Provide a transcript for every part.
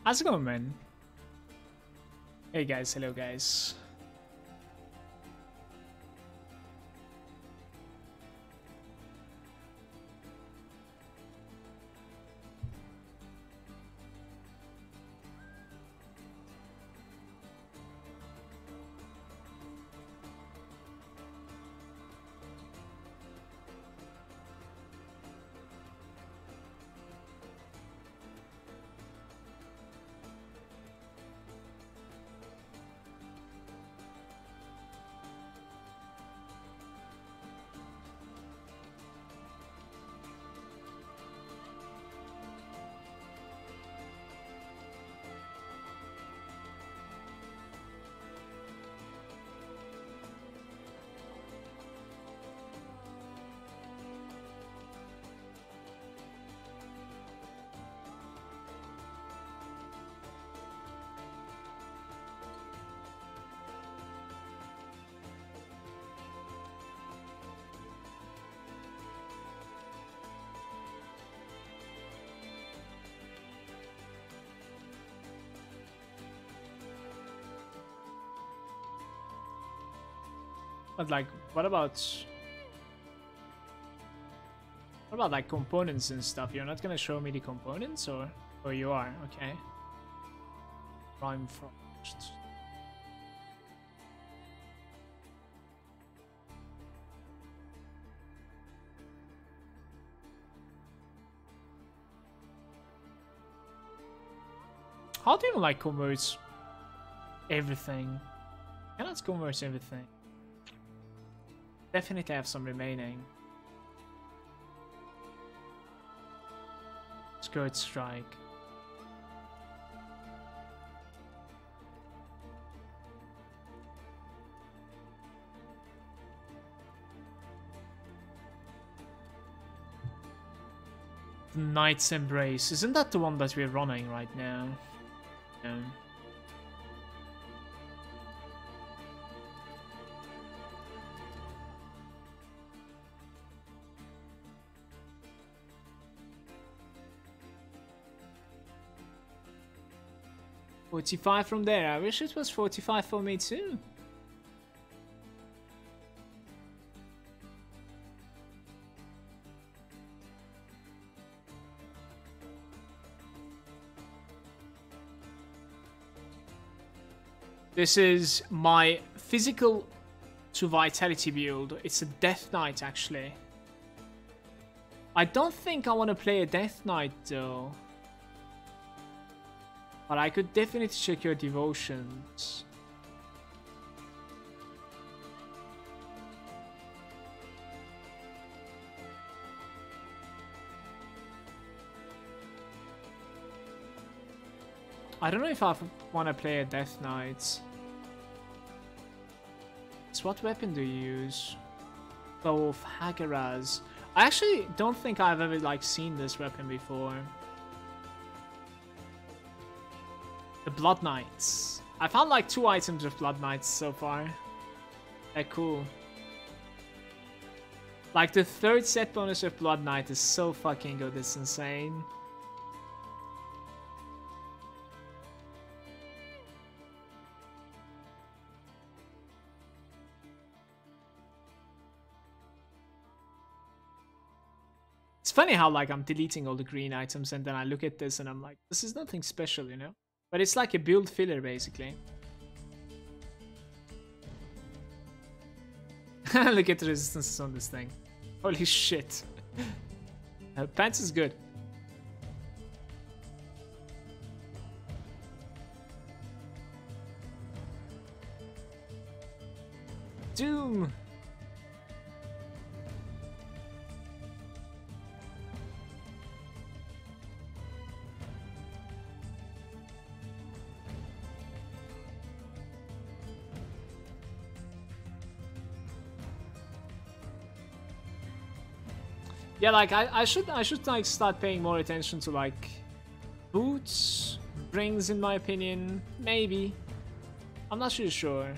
How's it going, man? Hey guys, hello guys. But like, what about like components and stuff? You're not gonna show me the components, or you are? Okay. Prime Frost. How do you like convert everything? Cannot convert everything. Definitely have some remaining. Skirt Strike. The Knight's Embrace. Isn't that the one that we're running right now? No. $45 from there. I wish it was 45 for me too. This is my physical to vitality build. It's a Death Knight actually. I don't think I want to play a Death Knight though. But I could definitely check your devotions. I don't know if I want to play a Death Knight. So what weapon do you use? Bow of Hagaraz. I actually don't think I've ever like seen this weapon before. The Blood Knights. I found like 2 items of Blood Knights so far. They're cool. Like the 3rd set bonus of Blood Knight is so fucking good, it's insane. It's funny how like I'm deleting all the green items and then I look at this and I'm like, this is nothing special, you know? But it's like a build filler, basically. Look at the resistances on this thing. Holy shit. Pants is good. Doom! Yeah, like I should like start paying more attention to like boots, rings in my opinion, maybe. I'm not really sure.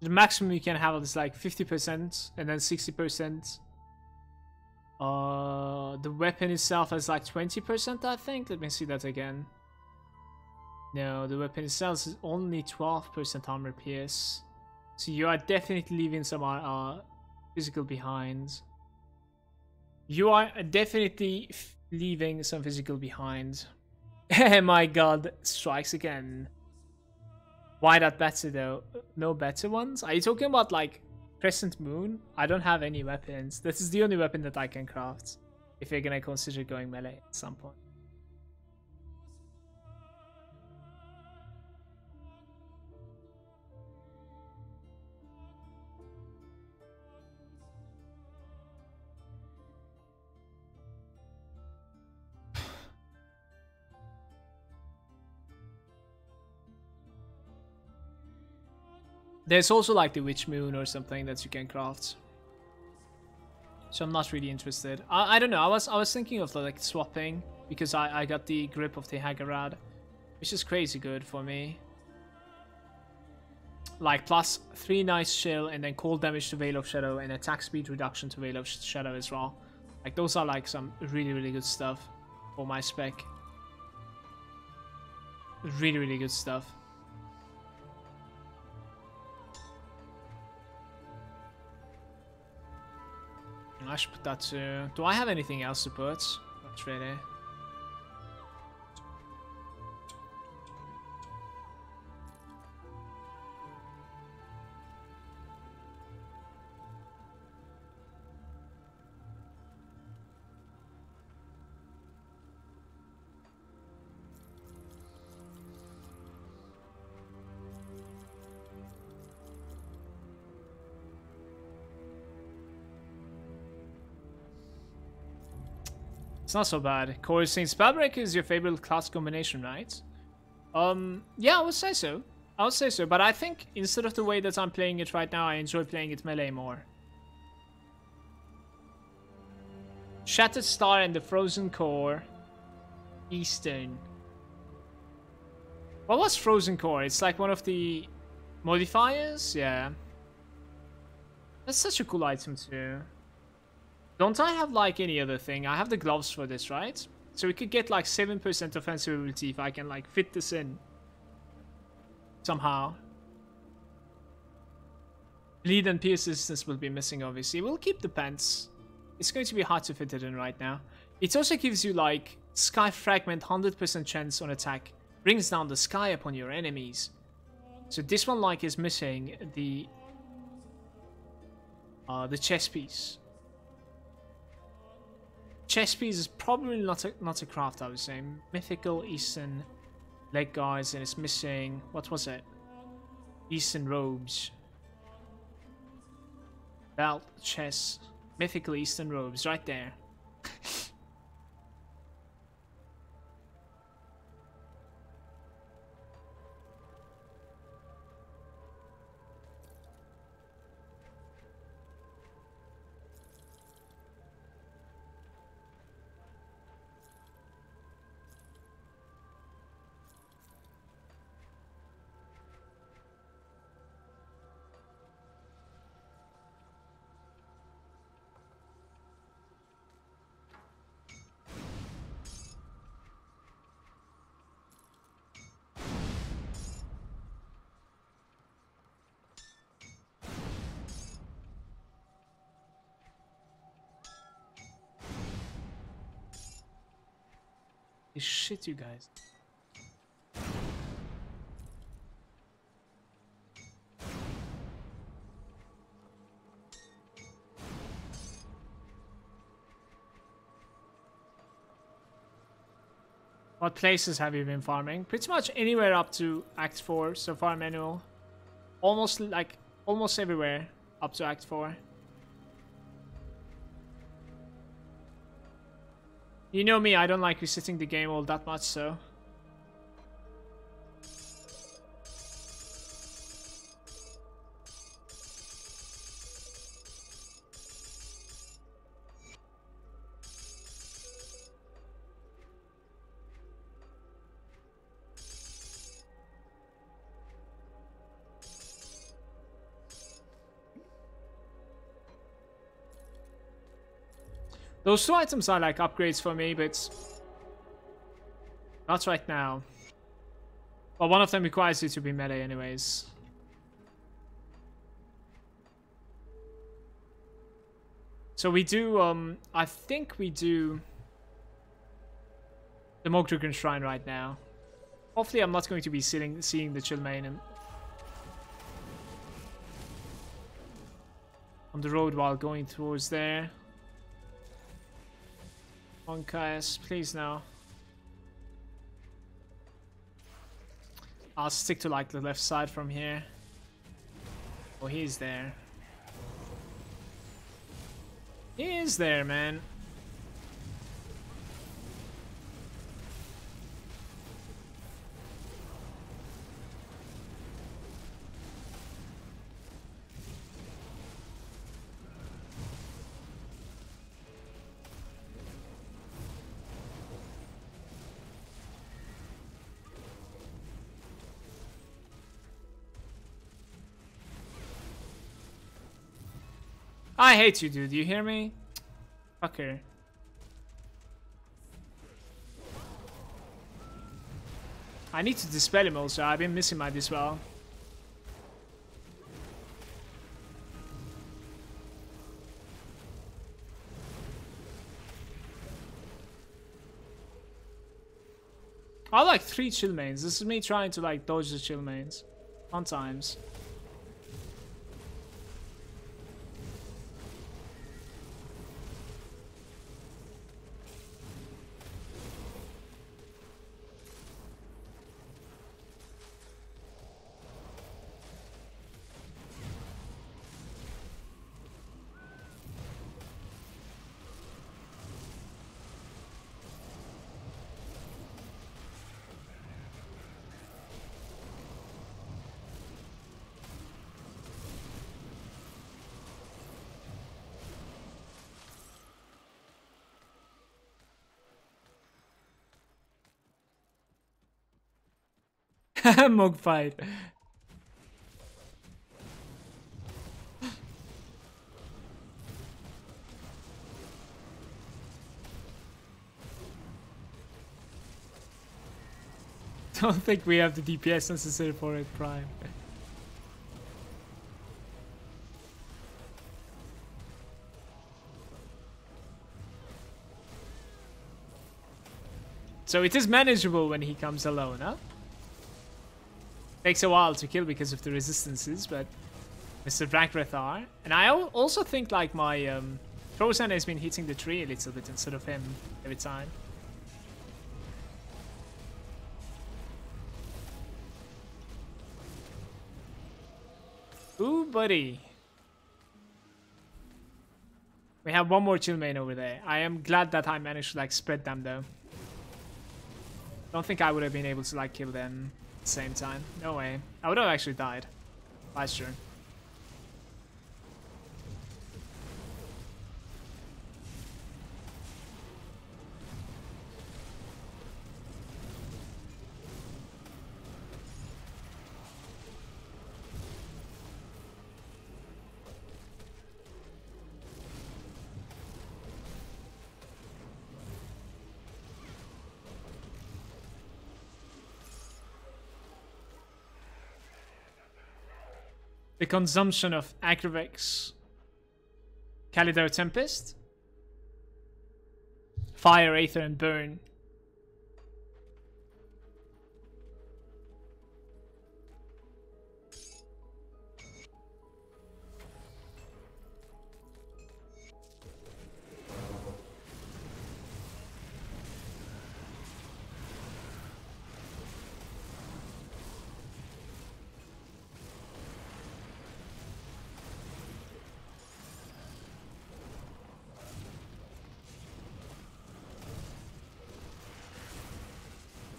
The maximum you can have is like 50% and then 60%. The weapon itself has like 20%, I think. Let me see that again. No, the weapon itself is only 12% armor pierce. So you are definitely leaving some physical behind. You are definitely leaving some physical behind. My god, strikes again. Why not better though? No better ones? Are you talking about like Crescent Moon? I don't have any weapons. This is the only weapon that I can craft. If you're gonna consider going melee at some point. There's also like the Witch Moon or something that you can craft. So I'm not really interested. I don't know. I was thinking of like swapping because I got the grip of the Hagarad, which is crazy good for me. Like plus 3 nice chill and then cold damage to Veil of Shadow and attack speed reduction to Veil of Shadow as well. Like those are like some really good stuff for my spec. Really good stuff. I should put that to... Do I have anything else to put? Not really. It's not so bad. Corey saying Spellbreaker is your favorite class combination, right? Yeah, I would say so. I would say so, but I think instead of the way that I'm playing it right now, I enjoy playing it melee more. Shattered Star and the Frozen Core. Eastern. What was Frozen Core? It's like one of the modifiers? Yeah. That's such a cool item too. Don't I have like any other thing? I have the gloves for this, right? So we could get like 7% offensive ability if I can like fit this in. Somehow. Bleed and pierce resistance will be missing obviously. We'll keep the pants. It's going to be hard to fit it in right now. It also gives you like Sky Fragment 100% chance on attack. Brings down the sky upon your enemies. So this one like is missing the chest piece. Chest piece is probably not a craft, I would say. Mythical Eastern leg guards, and it's missing... What was it? Eastern robes. Belt, chest, mythical Eastern robes, right there. Shit, you guys. What places have you been farming? Pretty much anywhere up to Act 4 so far, Manual. Almost everywhere up to Act 4. You know me, I don't like resitting the game all that much, so... Those two items are like upgrades for me, but not right now. Well, one of them requires you to be melee anyways. So we do, I think we do the Mogdrugan Shrine right now. Hopefully I'm not going to be seeing the Chillmane on the road while going towards there. On Kais, please no. I'll stick to like the left side from here. Oh, he's there. He is there, man. I hate you, dude. You hear me? Fucker. I need to dispel him also. I've been missing my dispel. I like 3 Chillmanes. This is me trying to like dodge the Chillmanes. Sometimes. Mug fight. Don't think we have the DPS necessary for it, Prime. So it is manageable when he comes alone, huh? Takes a while to kill because of the resistances, but Mr. Vragrathar. And I also think like my Frozen has been hitting the tree a little bit instead of him every time. Ooh, buddy. We have one more Chillmane over there. I am glad that I managed to like spread them though. Don't think I would have been able to like kill them at the same time. No way. I would have actually died. That's true. The consumption of Agrivex, Calidar Tempest, Fire, Aether, and Burn.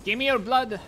Give me your blood.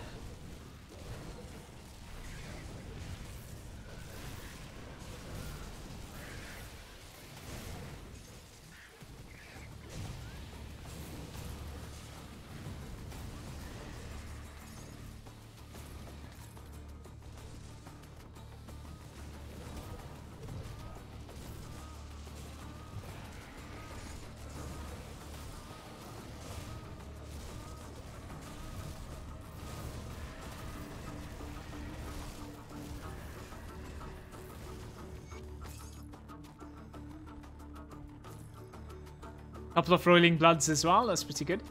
Couple of rolling bloods as well, that's pretty good.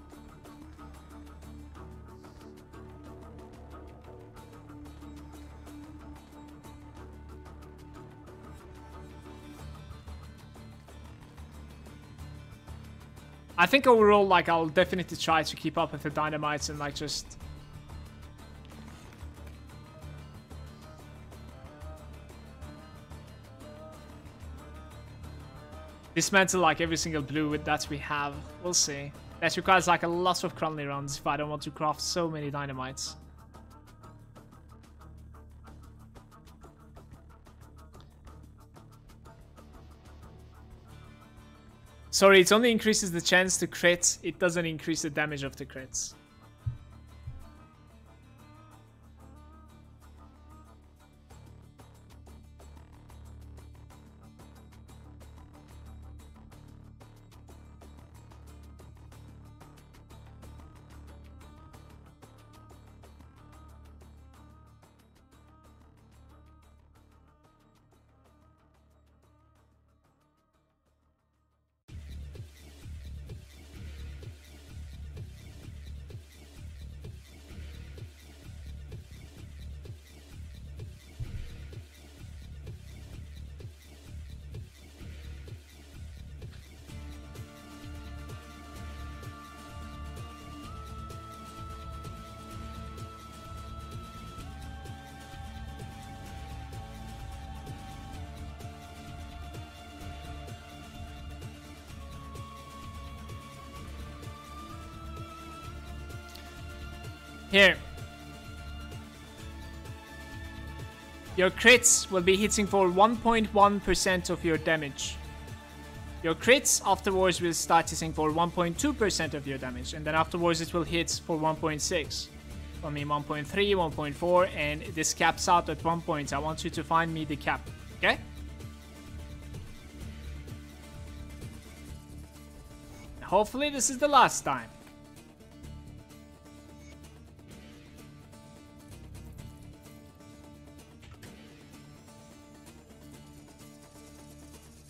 I think overall, like, I'll definitely try to keep up with the dynamites and, like, just... dismantle, like, every single blue that we have. We'll see. That requires, like, a lot of Cronley runs if I don't want to craft so many dynamites. Sorry, it only increases the chance to crit. It doesn't increase the damage of the crits. Here. Your crits will be hitting for 1.1% of your damage. Your crits afterwards will start hitting for 1.2% of your damage. And then afterwards it will hit for 1.6. I mean 1.3, 1.4, and this caps out at 1 point. I want you to find me the cap, okay? Hopefully this is the last time.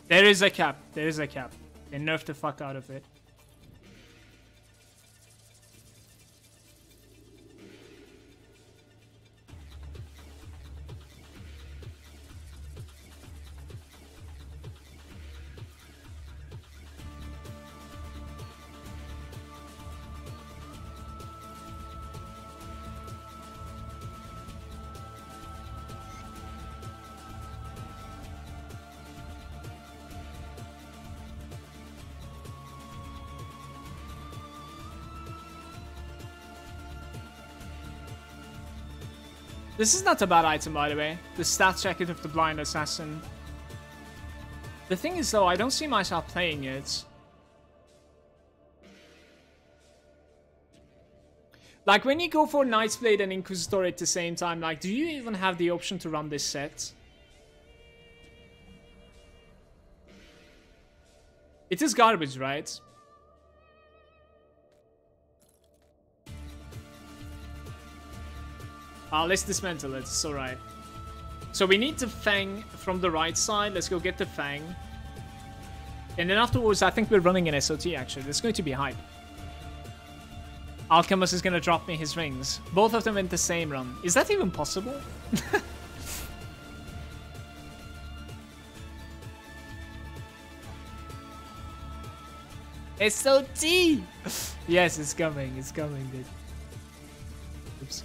There is a cap. There is a cap. They nerfed the fuck out of it. This is not a bad item, by the way. The stats jacket of the blind assassin. The thing is, though, I don't see myself playing it. Like, when you go for Nightblade and Inquisitor at the same time, like, do you even have the option to run this set? It is garbage, right? Let's dismantle it, it's alright. So we need the Fang from the right side. Let's go get the Fang. And then afterwards, I think we're running an SOT, actually. It's going to be hype. Alchemist is going to drop me his rings. Both of them in the same run. Is that even possible? SOT! Yes, it's coming. It's coming, dude. Oops.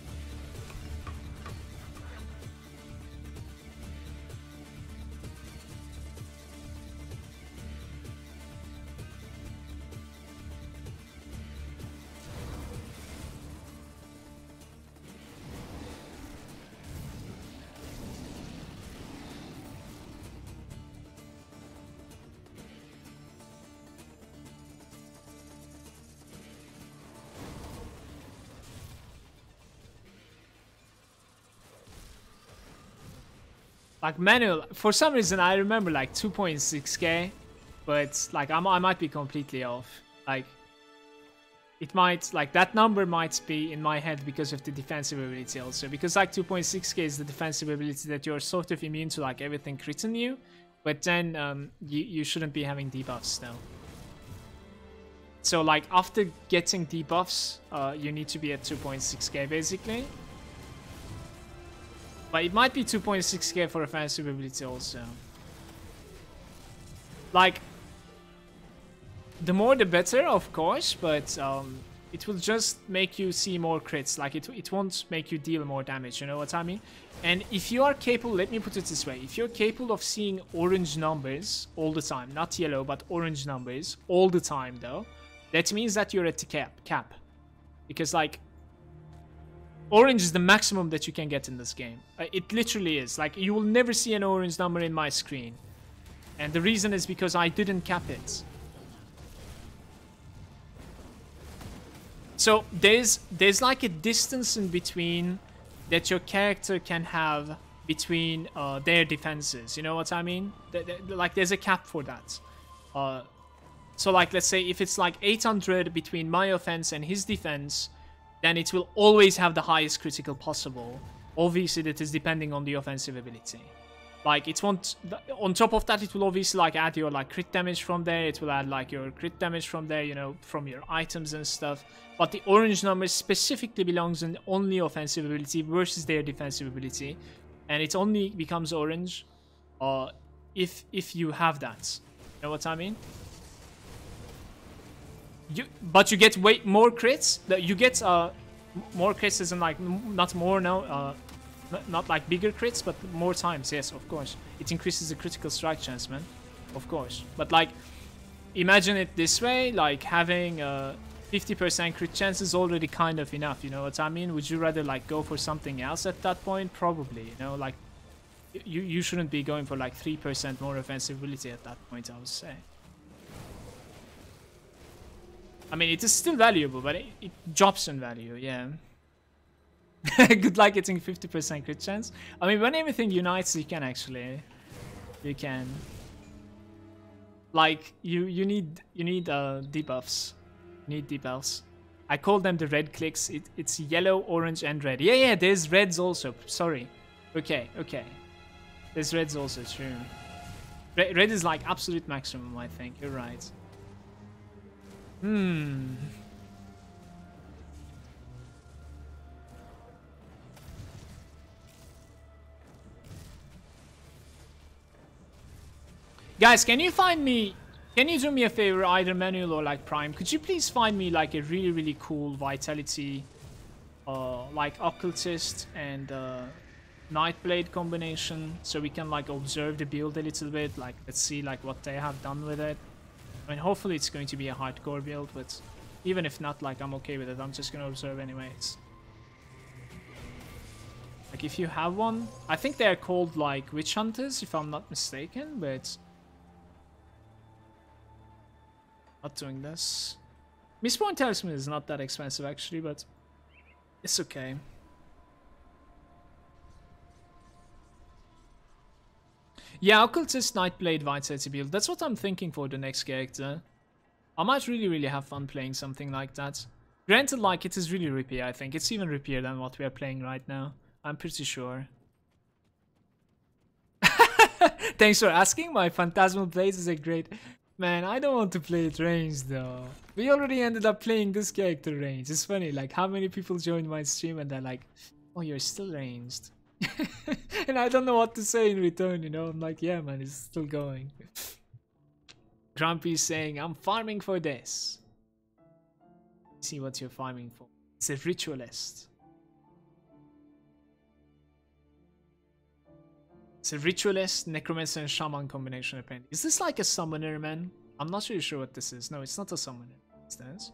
Like manual, for some reason I remember like 2.6k, but like I might be completely off. Like it might, like that number might be in my head because of the defensive ability also. Because like 2.6k is the defensive ability that you're sort of immune to like everything critting you, but then you shouldn't be having debuffs now. So like after getting debuffs, you need to be at 2.6k basically. But it might be 2.6k for offensive ability also. Like, the more the better, of course, but it will just make you see more crits. Like, it won't make you deal more damage, you know what I mean? And if you are capable, let me put it this way, if you're capable of seeing orange numbers all the time, not yellow, but orange numbers all the time though, that means that you're at the cap. Because like, orange is the maximum that you can get in this game. It literally is. Like, you will never see an orange number in my screen. And the reason is because I didn't cap it. So there's like a distance in between that your character can have between their defenses. You know what I mean? Like, there's a cap for that. So like, let's say if it's like 800 between my offense and his defense, then it will always have the highest critical possible. Obviously, that is depending on the offensive ability. Like, it won't... On top of that, it will obviously, like, add your, like, crit damage from there. It will add, like, your crit damage from there, you know, from your items and stuff. But the orange number specifically belongs in only offensive ability versus their defensive ability. And it only becomes orange if you have that. You know what I mean? But you get way more crits. You get more crits isn't like not more now, not like bigger crits, but more times. Yes, of course, it increases the critical strike chance, man. Of course, but like imagine it this way: like having 50% crit chance is already kind of enough. You know what I mean? Would you rather like go for something else at that point? Probably. You know, like you shouldn't be going for like 3% more offensive ability at that point, I would say. I mean, it is still valuable, but it drops in value, yeah. Good luck getting 50% crit chance. I mean, when everything unites, you can actually. You can. Like, you need debuffs. You need debuffs. I call them the red clicks. It's yellow, orange, and red. Yeah, there's reds also. Sorry. Okay. There's reds also, true. Red is like absolute maximum, I think. You're right. Guys, can you find me... Can you do me a favor, either manual or like prime? Could you please find me like a really cool vitality, like occultist and Nightblade combination, so we can like observe the build a little bit. Like, let's see like what they have done with it. I mean, hopefully it's going to be a hardcore build, but even if not, like, I'm okay with it. I'm just gonna observe anyways. Like, if you have one, I think they're called like witch hunters, if I'm not mistaken, but not doing this. Mistborn Talisman is not that expensive actually, but it's okay. Yeah, Occultist Nightblade Vitality build. That's what I'm thinking for the next character. I might really have fun playing something like that. Granted, like, it is really rippy, I think. It's even rippier than what we are playing right now. I'm pretty sure. Thanks for asking. My Phantasmal Blades is a great... Man, I don't want to play it ranged though. We already ended up playing this character ranged. It's funny, like, how many people joined my stream and they're like, oh, you're still ranged. And I don't know what to say in return, you know. I'm like, yeah, man, it's still going. Grumpy's saying, I'm farming for this. See what you're farming for. It's a ritualist. It's a ritualist, necromancer, and shaman combination apparently. Is this like a summoner, man? I'm not really sure what this is. No, it's not a summoner. What's this?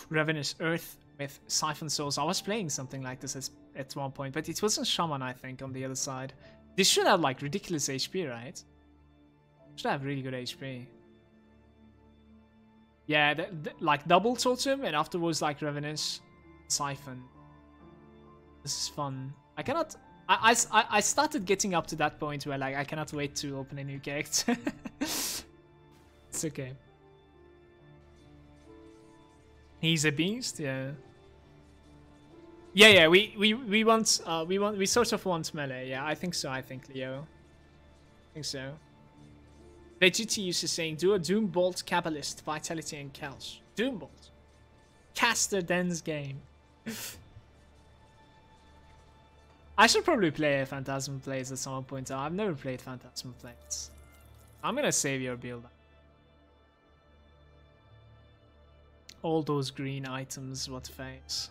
Ravenous Earth with Siphon Souls. I was playing something like this at one point, but it wasn't shaman, I think, on the other side. This should have like ridiculous HP, right? Should have really good HP. Yeah, like double totem and afterwards like Ravenous Siphon. This is fun. I cannot I started getting up to that point where like I cannot wait to open a new character. It's okay. He's a beast, yeah. Yeah, we sort of want melee. Yeah, I think so. I think Leo. I think so. VGT used to saying, do a Doombolt, Kabbalist, Vitality, and Kelch. Doombolt. Caster Den's game. I should probably play Phantasmal Blades at some point. I've never played Phantasmal Blades. I'm gonna save your build. All those green items, what face.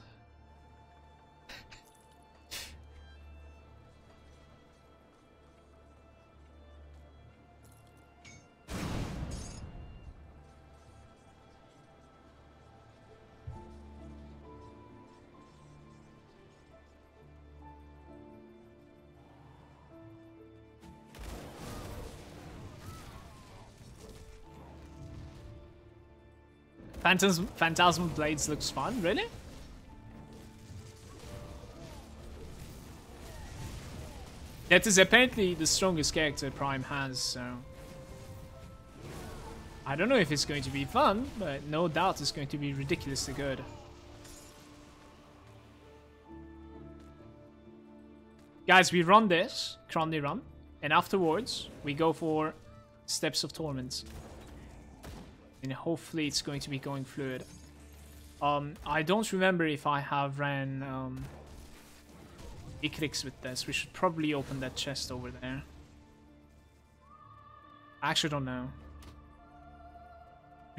Phantasmal Blades looks fun, really? That is apparently the strongest character Prime has, so... I don't know if it's going to be fun, but no doubt it's going to be ridiculously good. Guys, we run this, Cronley run, and afterwards we go for Steps of Torment. And hopefully it's going to be going fluid. I don't remember if I have ran Icrix with this. We should probably open that chest over there. I actually don't know.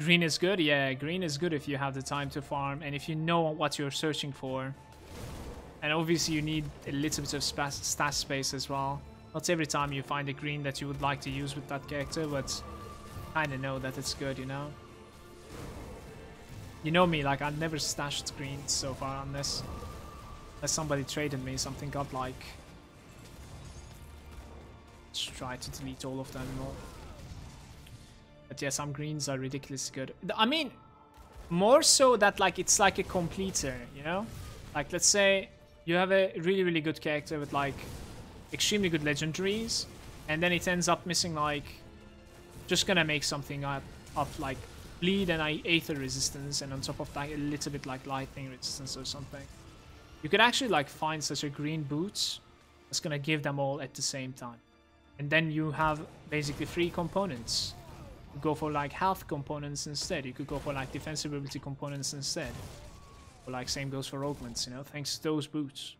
Green is good? Yeah, green is good if you have the time to farm and if you know what you're searching for. And obviously you need a little bit of stash space as well. Not every time you find a green that you would like to use with that character, but kind of know that it's good, you know? You know me, like I've never stashed greens so far unless somebody traded me something godlike. Let's try to delete all of them more. But yeah, some greens are ridiculously good. I mean, more so that like it's like a completer, you know? Like let's say you have a really good character with like extremely good legendaries, and then it ends up missing like just gonna make something up like bleed and aether resistance, and on top of that a little bit like lightning resistance or something. You could actually like find such a green boots that's gonna give them all at the same time, and then you have basically 3 components. You go for like health components instead. You could go for like defensive ability components instead, or like same goes for augments, you know, thanks to those boots.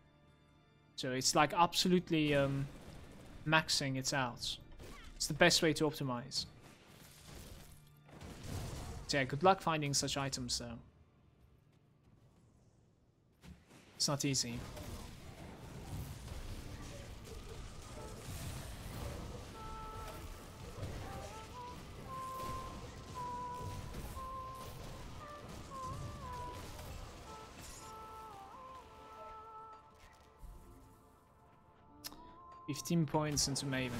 So it's like absolutely maxing it out. It's the best way to optimize. So yeah, good luck finding such items though. It's not easy. $15 points into Maven.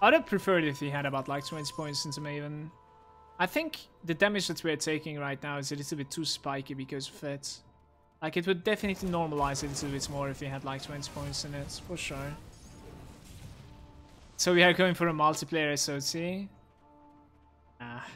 I'd have preferred if he had about like 20 points into Maven. I think the damage that we're taking right now is a little bit too spiky because of it. Like it would definitely normalize it a little bit more if he had like 20 points in it, for sure. So we are going for a multiplayer SOT. Ah.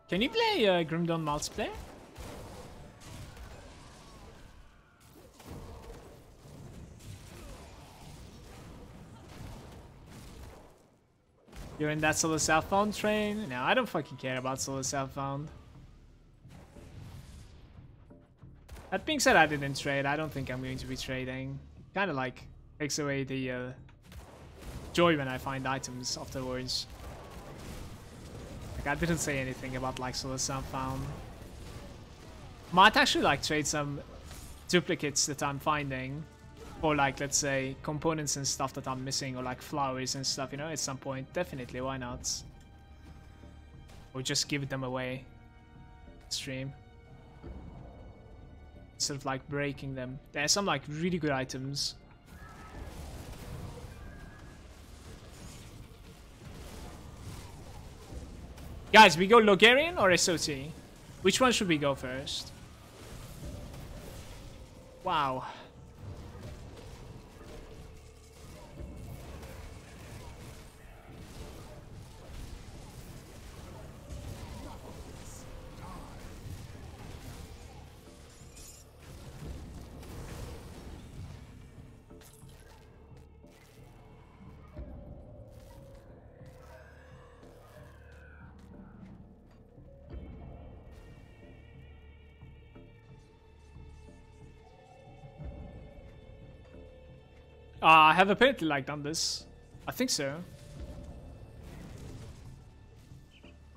Can you play Grim Dawn multiplayer? You're in that solo southbound train? No, I don't fucking care about solo southbound. That being said, I didn't trade. I don't think I'm going to be trading. Kind of like takes away the joy when I find items afterwards. Like I didn't say anything about like solo southbound. Might actually like trade some duplicates that I'm finding. Or like, let's say, components and stuff that I'm missing, or like flowers and stuff, you know, at some point. Definitely, why not? Or just give them away. Stream. Instead of like breaking them. There are some like really good items. Guys, we go Logarian or SOT? Which one should we go first? Wow. I have apparently done this. I think so.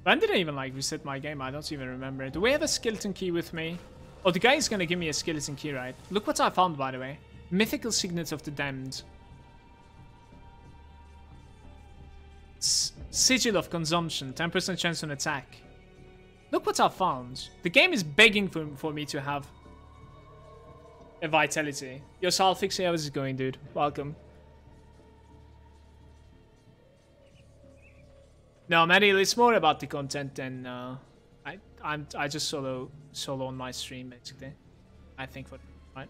When did I even reset my game? I don't even remember. Do we have a skeleton key with me? Oh, the guy is gonna give me a skeleton key, right? Look what I found, by the way. Mythical Signet of the Damned. Sigil of Consumption. 10% chance on attack. Look what I found. The game is begging for me to have a vitality. Yo, Salfix, how is it going, dude? Welcome. No, Maddie, it's more about the content than I just solo on my stream basically. I think for right.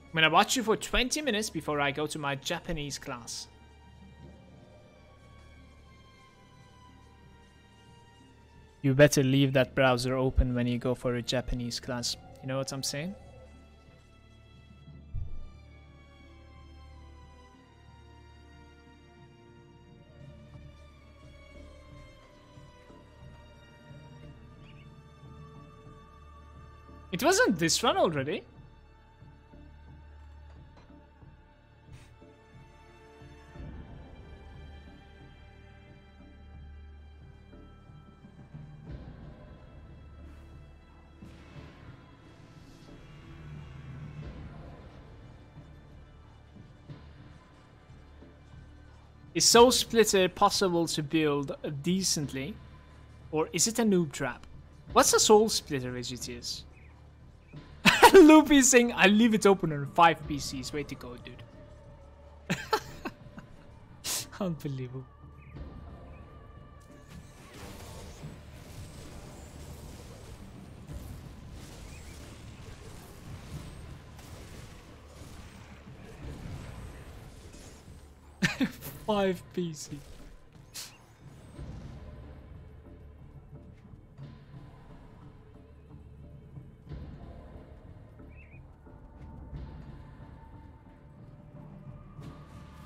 I'm gonna watch you for 20 minutes before I go to my Japanese class. You better leave that browser open when you go for a Japanese class. You know what I'm saying? It wasn't this run already? Is Soul Splitter possible to build decently? Or is it a noob trap? What's a Soul Splitter, VGTS? Loopy saying, I leave it open on 5 PCs. Way to go, dude. Unbelievable. Five PC.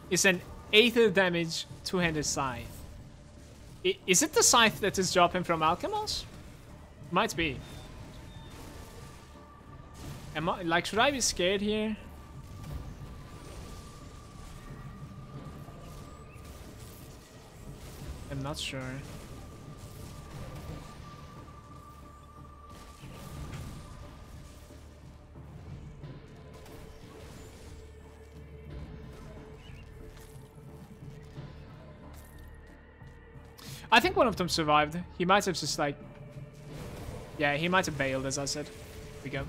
It's an 8th damage two-handed scythe. Is it the scythe that is dropping from Alchemos? Might be. Am I, should I be scared here? I'm not sure. I think one of them survived. He might have just yeah, he might have bailed, as I said. Here we go.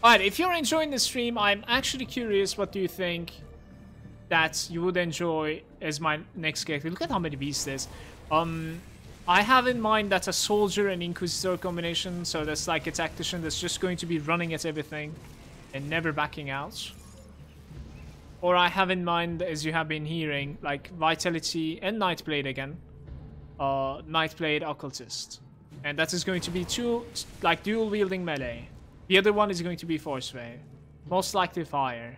Alright, if you're enjoying the stream, I'm actually curious what do you think that you would enjoy as my next character. Look at how many beasts there's. I have in mind that's a soldier and inquisitor combination, so that's like a tactician that's just going to be running at everything and never backing out. Or I have in mind, as you have been hearing, Vitality and Nightblade again. Nightblade Occultist. And that is going to be two, dual wielding melee. The other one is going to be Force Wave. Most likely Fire.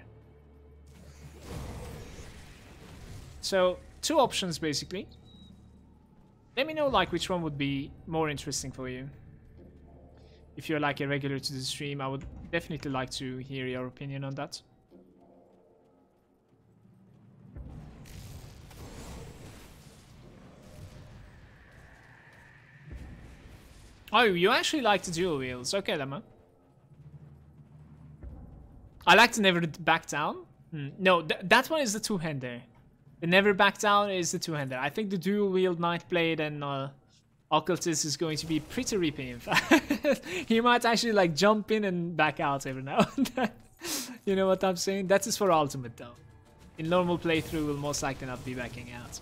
So, two options basically. Let me know which one would be more interesting for you. If you're a regular to the stream, I would definitely like to hear your opinion on that. Oh, you actually like the dual wheels. Okay, Lemma. I like to never back down. No, that one is the two-hander. The never back down is the two-hander. I think the dual wield Nightblade and Occultist is going to be pretty ripping, in fact. He might actually like jump in and back out every now and then. You know what I'm saying? That is for ultimate though. In normal playthrough, we'll most likely not be backing out.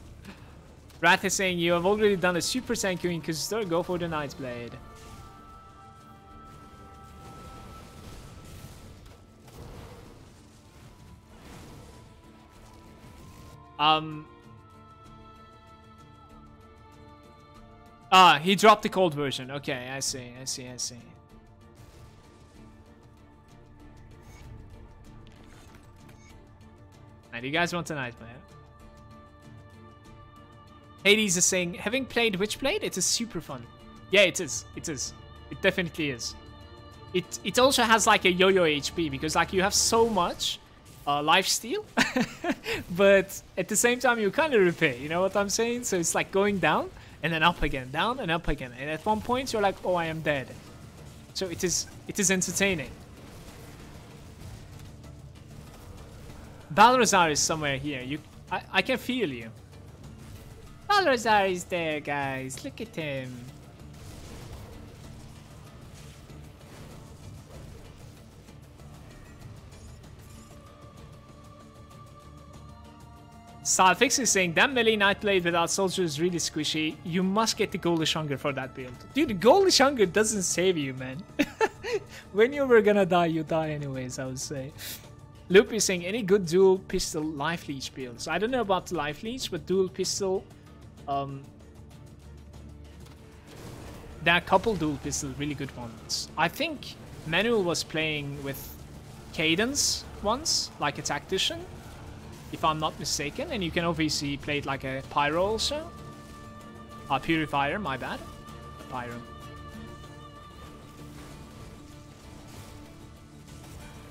Wrath is saying, you have already done a Super Saiyan Inquisitor, go for the Nightblade. He dropped the cold version. Okay, I see. And you guys want a Nightblade? Hades is saying, having played Witchblade, it is super fun. Yeah, it is. It definitely is. It also has like a yo-yo HP because like you have so much lifesteal, but at the same time you kind of repair. You know what I'm saying? So it's like going down and then up again, down and up again. And at one point you're like, oh, I am dead. So it is entertaining. Balrazar is somewhere here. I can feel you. Balrazar is there, guys. Look at him. Salfix is saying, that melee Nightblade without soldier is really squishy. You must get the Ghoulish Hunger for that build. Dude, the Ghoulish Hunger doesn't save you, man. When you were gonna die, you die anyways, I would say. Loop is saying, any good dual pistol life leech builds? I don't know about the life leech, but dual pistol... there are a couple dual pistol really good ones. I think Manuel was playing with Cadence once, like a tactician, if I'm not mistaken, and you can obviously play it like a Pyro also. Purifier, my bad. A Pyro.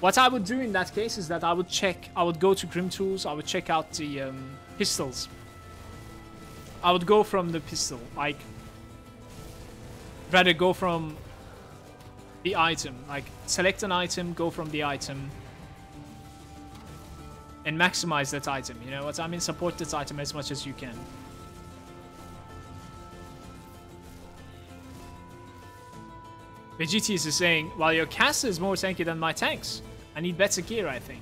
What I would do in that case is that I would go to Grim Tools, I would check out the pistols. I would go from the pistol, like, rather go from the item, like select an item, go from the item, and maximize that item, you know what I mean? Support that item as much as you can. Vegetis is saying, while your caster is more tanky than my tanks, I need better gear, I think.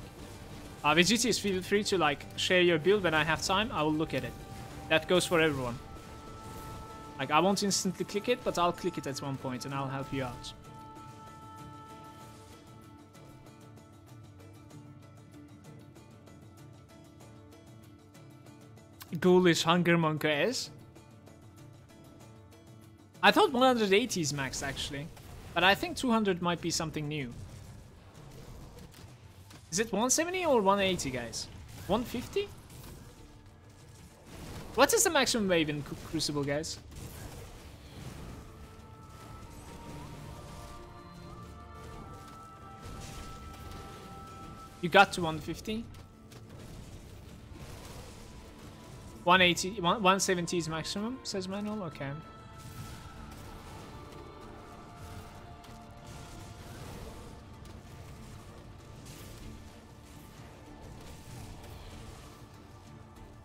Vegetis, feel free to like share your build when I have time, I will look at it. That goes for everyone. Like, I won't instantly click it, but I'll click it at one point and I'll help you out. Ghoulish Hunger Monka is. I thought 180 is max actually, but I think 200 might be something new. Is it 170 or 180, guys? 150? What is the maximum wave in Crucible, guys? You got to 150? 180, 170 is maximum, says Manuel. Okay.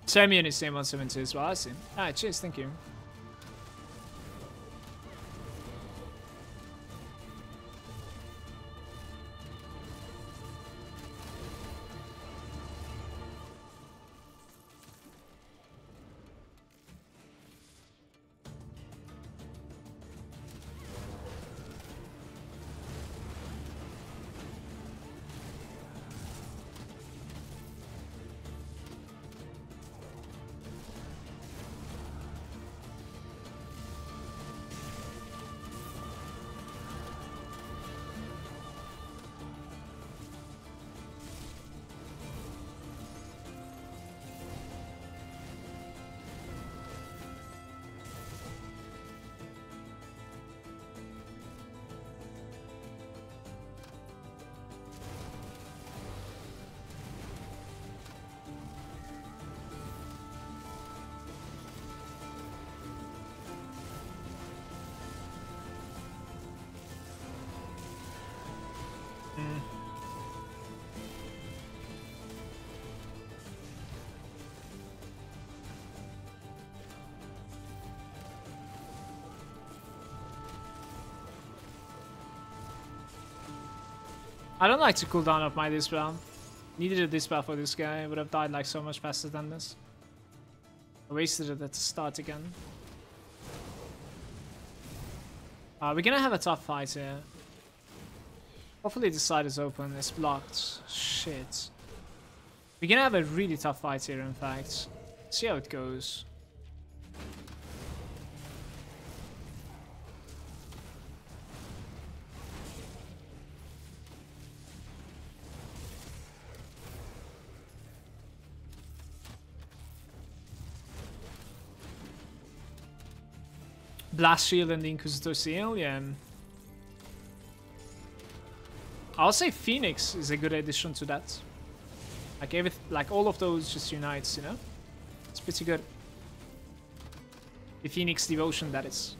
Samian is saying 170 as well. I see. Alright, cheers, thank you. I don't like to cool down of my dispel. Needed a dispel for this guy. Would have died like so much faster than this. I wasted it at the start again. We're gonna have a tough fight here. Hopefully the side is open. It's blocked. Shit. We're gonna have a really tough fight here, in fact. See how it goes. Blast Shield and the Inquisitor Seal, yeah. I'll say Phoenix is a good addition to that. Like all of those just unites, you know? It's pretty good. The Phoenix Devotion, that is.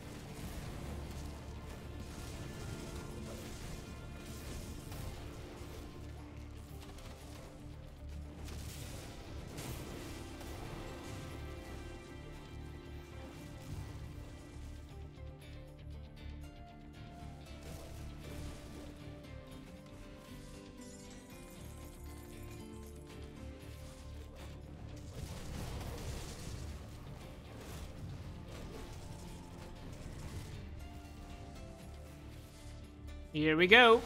Here we go.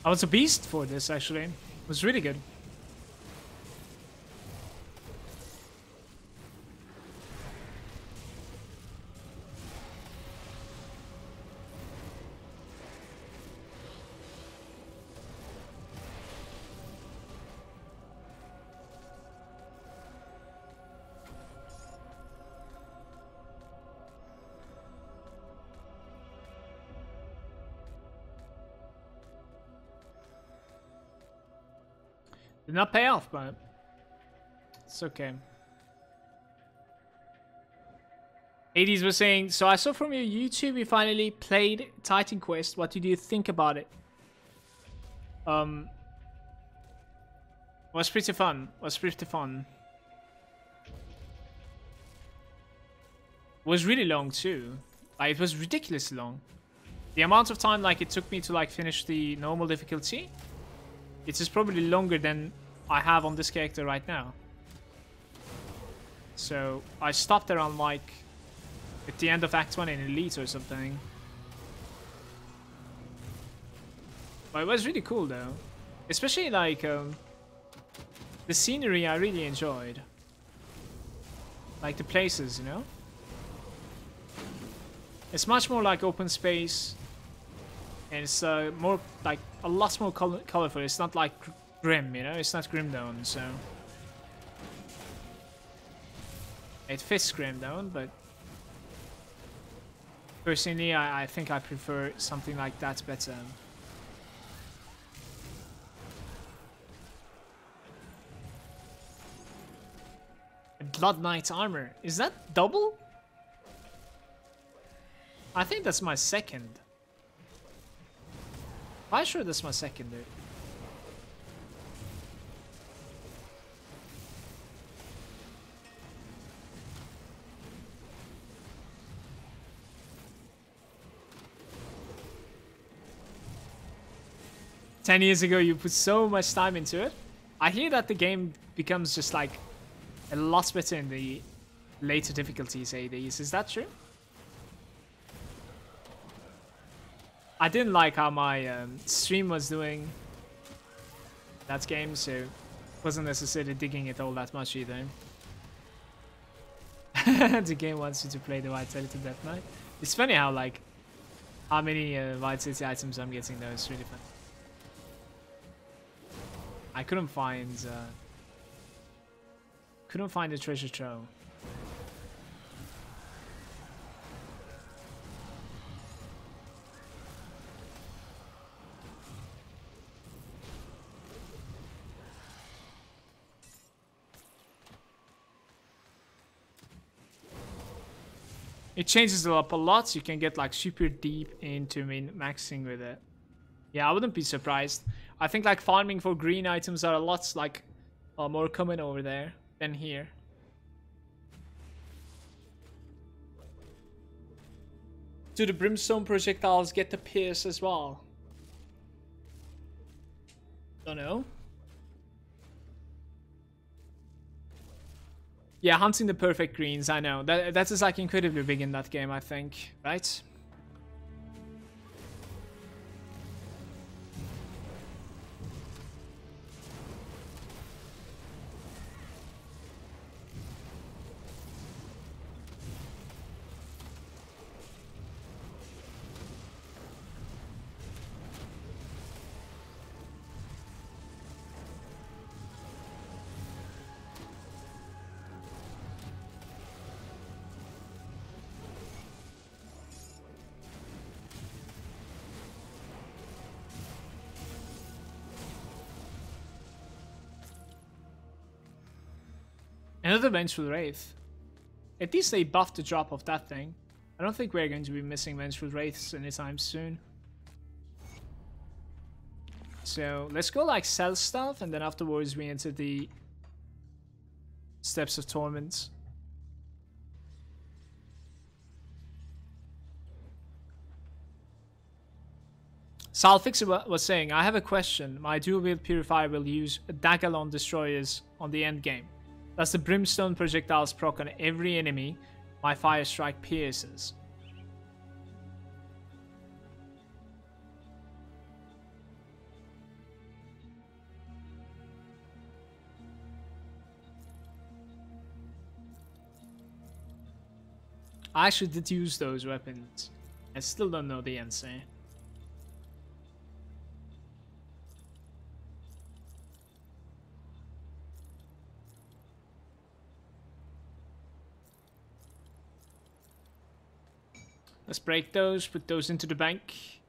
I was a beast for this, actually. It was really good. Did not pay off, but it's okay. 80s was saying, so I saw from your YouTube you finally played Titan Quest. What did you think about it? Was pretty fun. Was pretty fun. Was really long too. Like, it was ridiculously long. The amount of time like it took me to like finish the normal difficulty, it is probably longer than I have on this character right now. So I stopped around like at the end of Act 1 in Elite or something. But it was really cool though. Especially like the scenery I really enjoyed. Like the places, you know? It's much more like open space. And it's more like a lot more colorful. It's not like grim, you know. It's not Grim Dawn, so it fits Grim Dawn, but personally, I think I prefer something like that better. Blood Knight armor, is that double? I think that's my second. I'm sure that's my second, dude. Ten years ago, you put so much time into it. I hear that the game becomes just like a lot better in the later difficulties ADs. Is that true? I didn't like how my stream was doing that game, so wasn't necessarily digging it all that much either. The game wants you to play the Vitality Death Knight. It's funny how like how many Vitality items I'm getting though. It's really fun. I couldn't find the treasure trove. It changes it up a lot. You can get like super deep into maxing with it. Yeah, I wouldn't be surprised. I think like farming for green items are a lot like more common over there than here. Do the brimstone projectiles get the pierce as well? Don't know. Yeah, hunting the perfect greens, I know. That is like incredibly big in that game, I think, right? Another Vengeful Wraith. At least they buffed the drop of that thing. I don't think we're going to be missing Vengeful Wraiths anytime soon. So let's go like sell stuff, and then afterwards we enter the Steps of Torment. Salfixer was saying, I have a question. My dual wield purifier will use Dagalon destroyers on the end game. Does the brimstone projectiles proc on every enemy my fire strike pierces? I actually did use those weapons. I still don't know the answer. Let's break those, put those into the bank.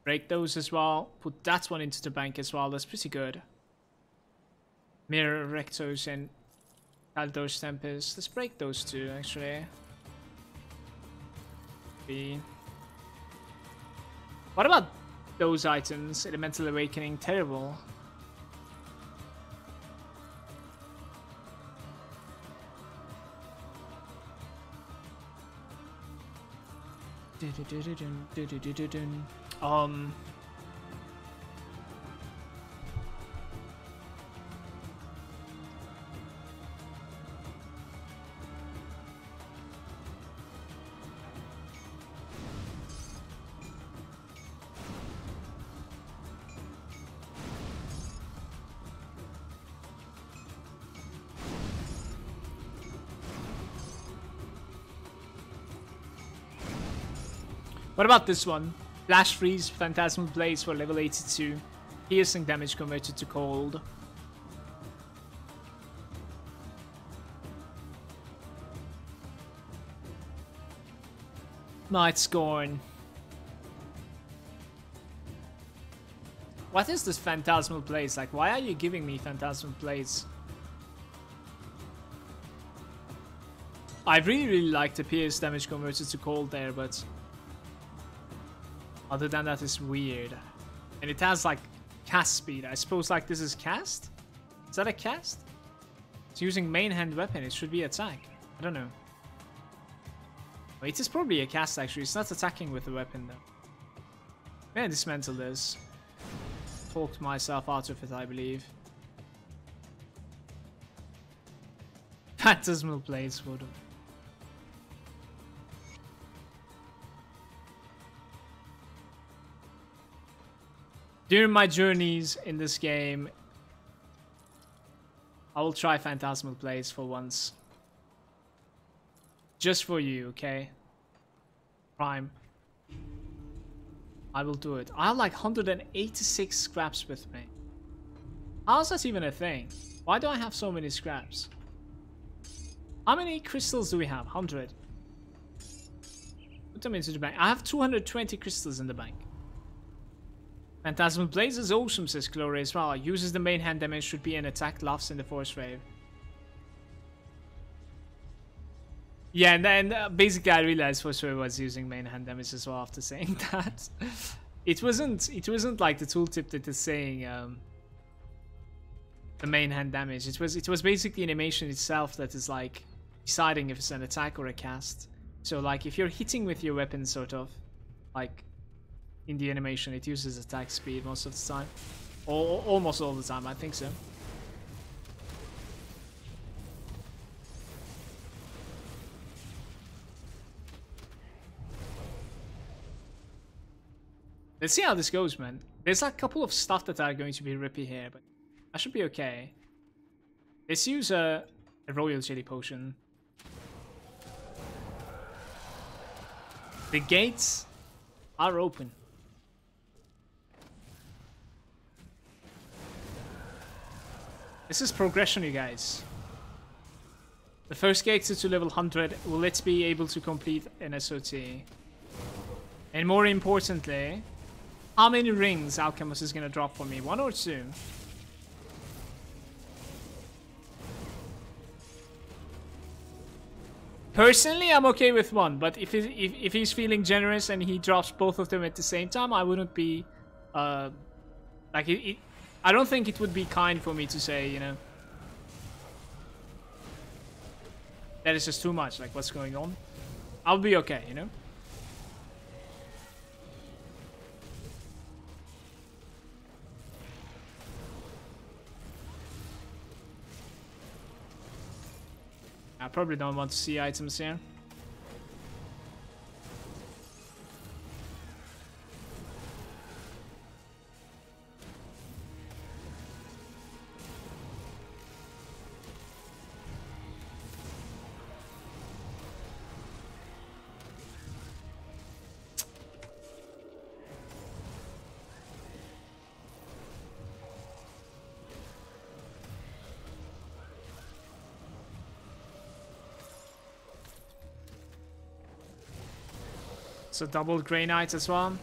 Break those as well. Put that one into the bank as well. That's pretty good. Mirror Rectos and Kaldos Tempest. Let's break those two actually. What about those items? Elemental Awakening, terrible. What about this one? Flash Freeze, Phantasmal Blaze for level 82. Piercing damage converted to cold. Night Scorn. What is this Phantasmal Blaze? Like, why are you giving me Phantasmal Blaze? I really like the pierce damage converted to cold there, but other than that, it's weird. And it has like cast speed. I suppose like this is cast? Is that a cast? It's using main hand weapon. It should be attack. I don't know. Wait, it's probably a cast actually. It's not attacking with the weapon though. Man, dismantle this. Talked myself out of it, I believe. Phantasmal Blaze would. During my journeys in this game, I will try Phantasmal Blades for once. Just for you, okay? Prime. I will do it. I have like 186 scraps with me. How is that even a thing? Why do I have so many scraps? How many crystals do we have? 100. Put them into the bank. I have 220 crystals in the bank. Phantasmal Blaze is awesome, says Glory as well. Uses the main hand damage, should be an attack, laughs in the force wave. Yeah, and then basically I realized Force Wave was using main hand damage as well after saying that. It wasn't like the tooltip that is saying the main hand damage. It was basically animation itself that is like deciding if it's an attack or a cast. So like if you're hitting with your weapon, sort of like in the animation, it uses attack speed most of the time, or almost all the time. I think so. Let's see how this goes, man. There's a couple of stuff that are going to be rippy here, but I should be okay. Let's use a Royal Jelly Potion. The gates are open. This is progression, you guys. The first gate is to level 100. Will let's be able to complete an SOT. And more importantly, how many rings Alchemist is gonna drop for me? 1 or 2? Personally, I'm okay with 1, but if he's feeling generous and he drops both of them at the same time, I wouldn't be like I don't think it would be kind for me to say, you know, that is just too much. Like, what's going on? I'll be okay, you know. I probably don't want to see items here. So double Grey Knights as well.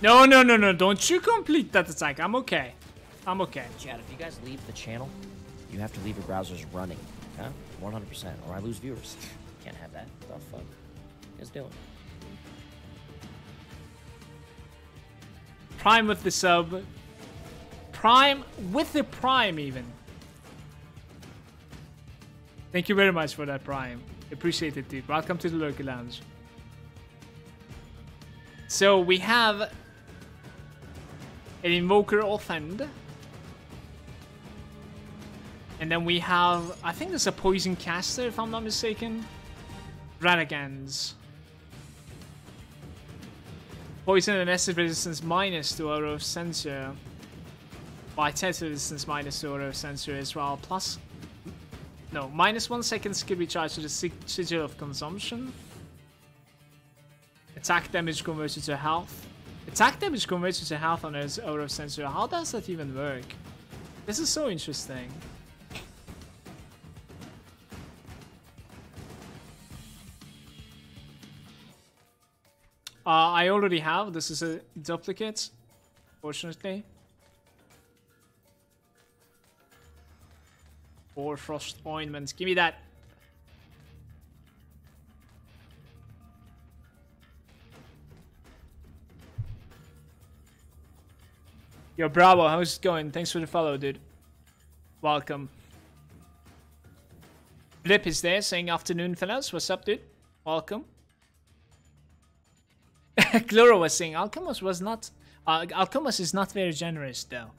No, no, no, no. Don't you complete that attack. I'm okay. I'm okay. Chad, if you guys leave the channel, you have to leave your browsers running. Huh? 100%. Or I lose viewers. Can't have that. What the fuck? What you guys doing? Prime with the sub. Prime with the Prime, even. Thank you very much for that, Prime. Appreciate it, dude. Welcome to the Lurker Lounge. So we have an Invoker Offhand. And then we have, I think there's a Poison Caster, if I'm not mistaken. Radagans. Poison and acid resistance -2 out of sensor. Vitality resistance -2 out of sensor as well. Plus, no, -1 second skill recharge to the Sigil of Consumption. Attack damage converted to health. Attack damage converted to health on his Aura of Sensor. How does that even work? This is so interesting. I already have. This is a duplicate, fortunately. Or Frost Ointment. Give me that. Yo, Bravo, how's it going? Thanks for the follow, dude. Welcome. Blip is there saying afternoon, fellas. What's up, dude? Welcome. Chloro was saying Alchemist was not... Alchemist is not very generous, though.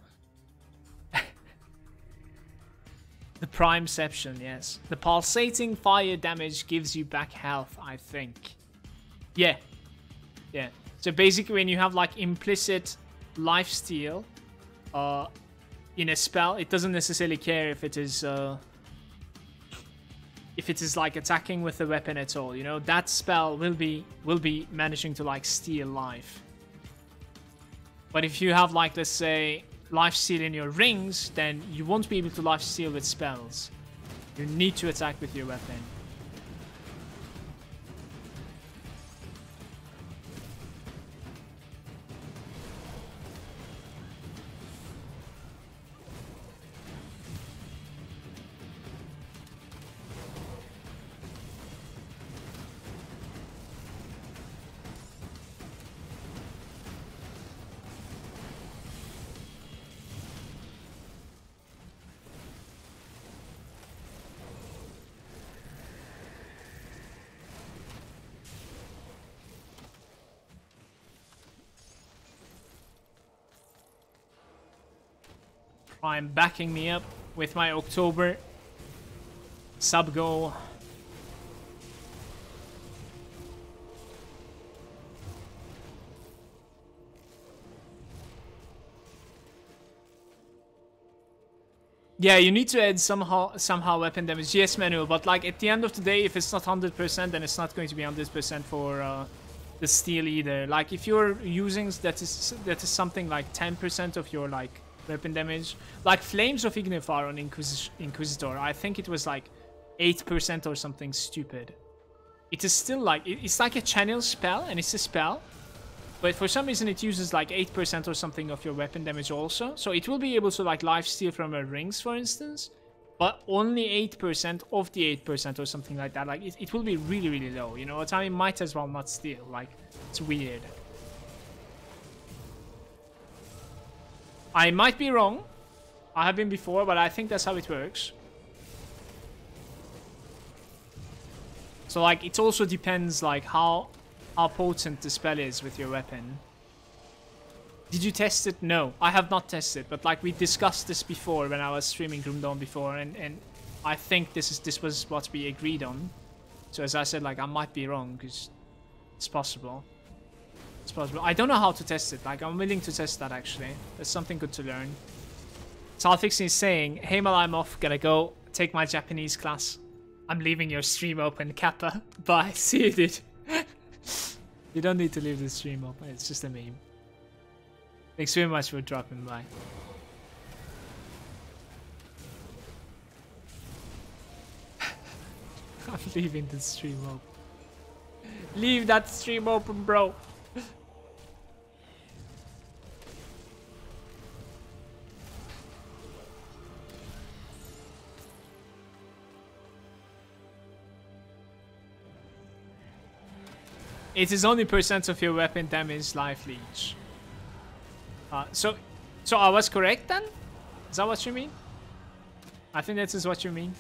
The Primeception, yes. The pulsating fire damage gives you back health, I think. Yeah. Yeah. So basically when you have like implicit lifesteal in a spell, it doesn't necessarily care if it is like attacking with a weapon at all, you know. That spell will be managing to like steal life. But if you have like, let's say, lifesteal in your rings, then you won't be able to lifesteal with spells. You need to attack with your weapon. Prime backing me up with my October sub goal. Yeah, you need to add somehow weapon damage. Yes, Manu, but like at the end of the day, if it's not 100%, then it's not going to be 100% for the steel either. Like if you're using that is something like 10% of your like weapon damage, like Flames of Ignifar on Inquisitor, I think it was like 8% or something stupid. It is still like, it's like a channel spell, and it's a spell, but for some reason it uses like 8% or something of your weapon damage also, so it will be able to like lifesteal from your rings, for instance, but only 8% of the 8% or something like that. Like it will be really, really low, you know what I mean? Might as well not steal, like, it's weird. I might be wrong. I have been before, but I think that's how it works. So like it also depends like how potent the spell is with your weapon. Did you test it? No, I have not tested, but like we discussed this before when I was streaming Grim Dawn before, and I think this was what we agreed on. So as I said, like I might be wrong because it's possible. It's possible. I don't know how to test it. Like, I'm willing to test that, actually. That's something good to learn. Salfixin is saying, hey, Mal, I'm off. Gotta go take my Japanese class. I'm leaving your stream open, Kappa. Bye. See you, dude. You don't need to leave the stream open. It's just a meme. Thanks very much for dropping by. I'm leaving the stream open. Leave that stream open, bro. It is only % of your weapon damage life leech. So I was correct then? Is that what you mean? I think that is what you mean.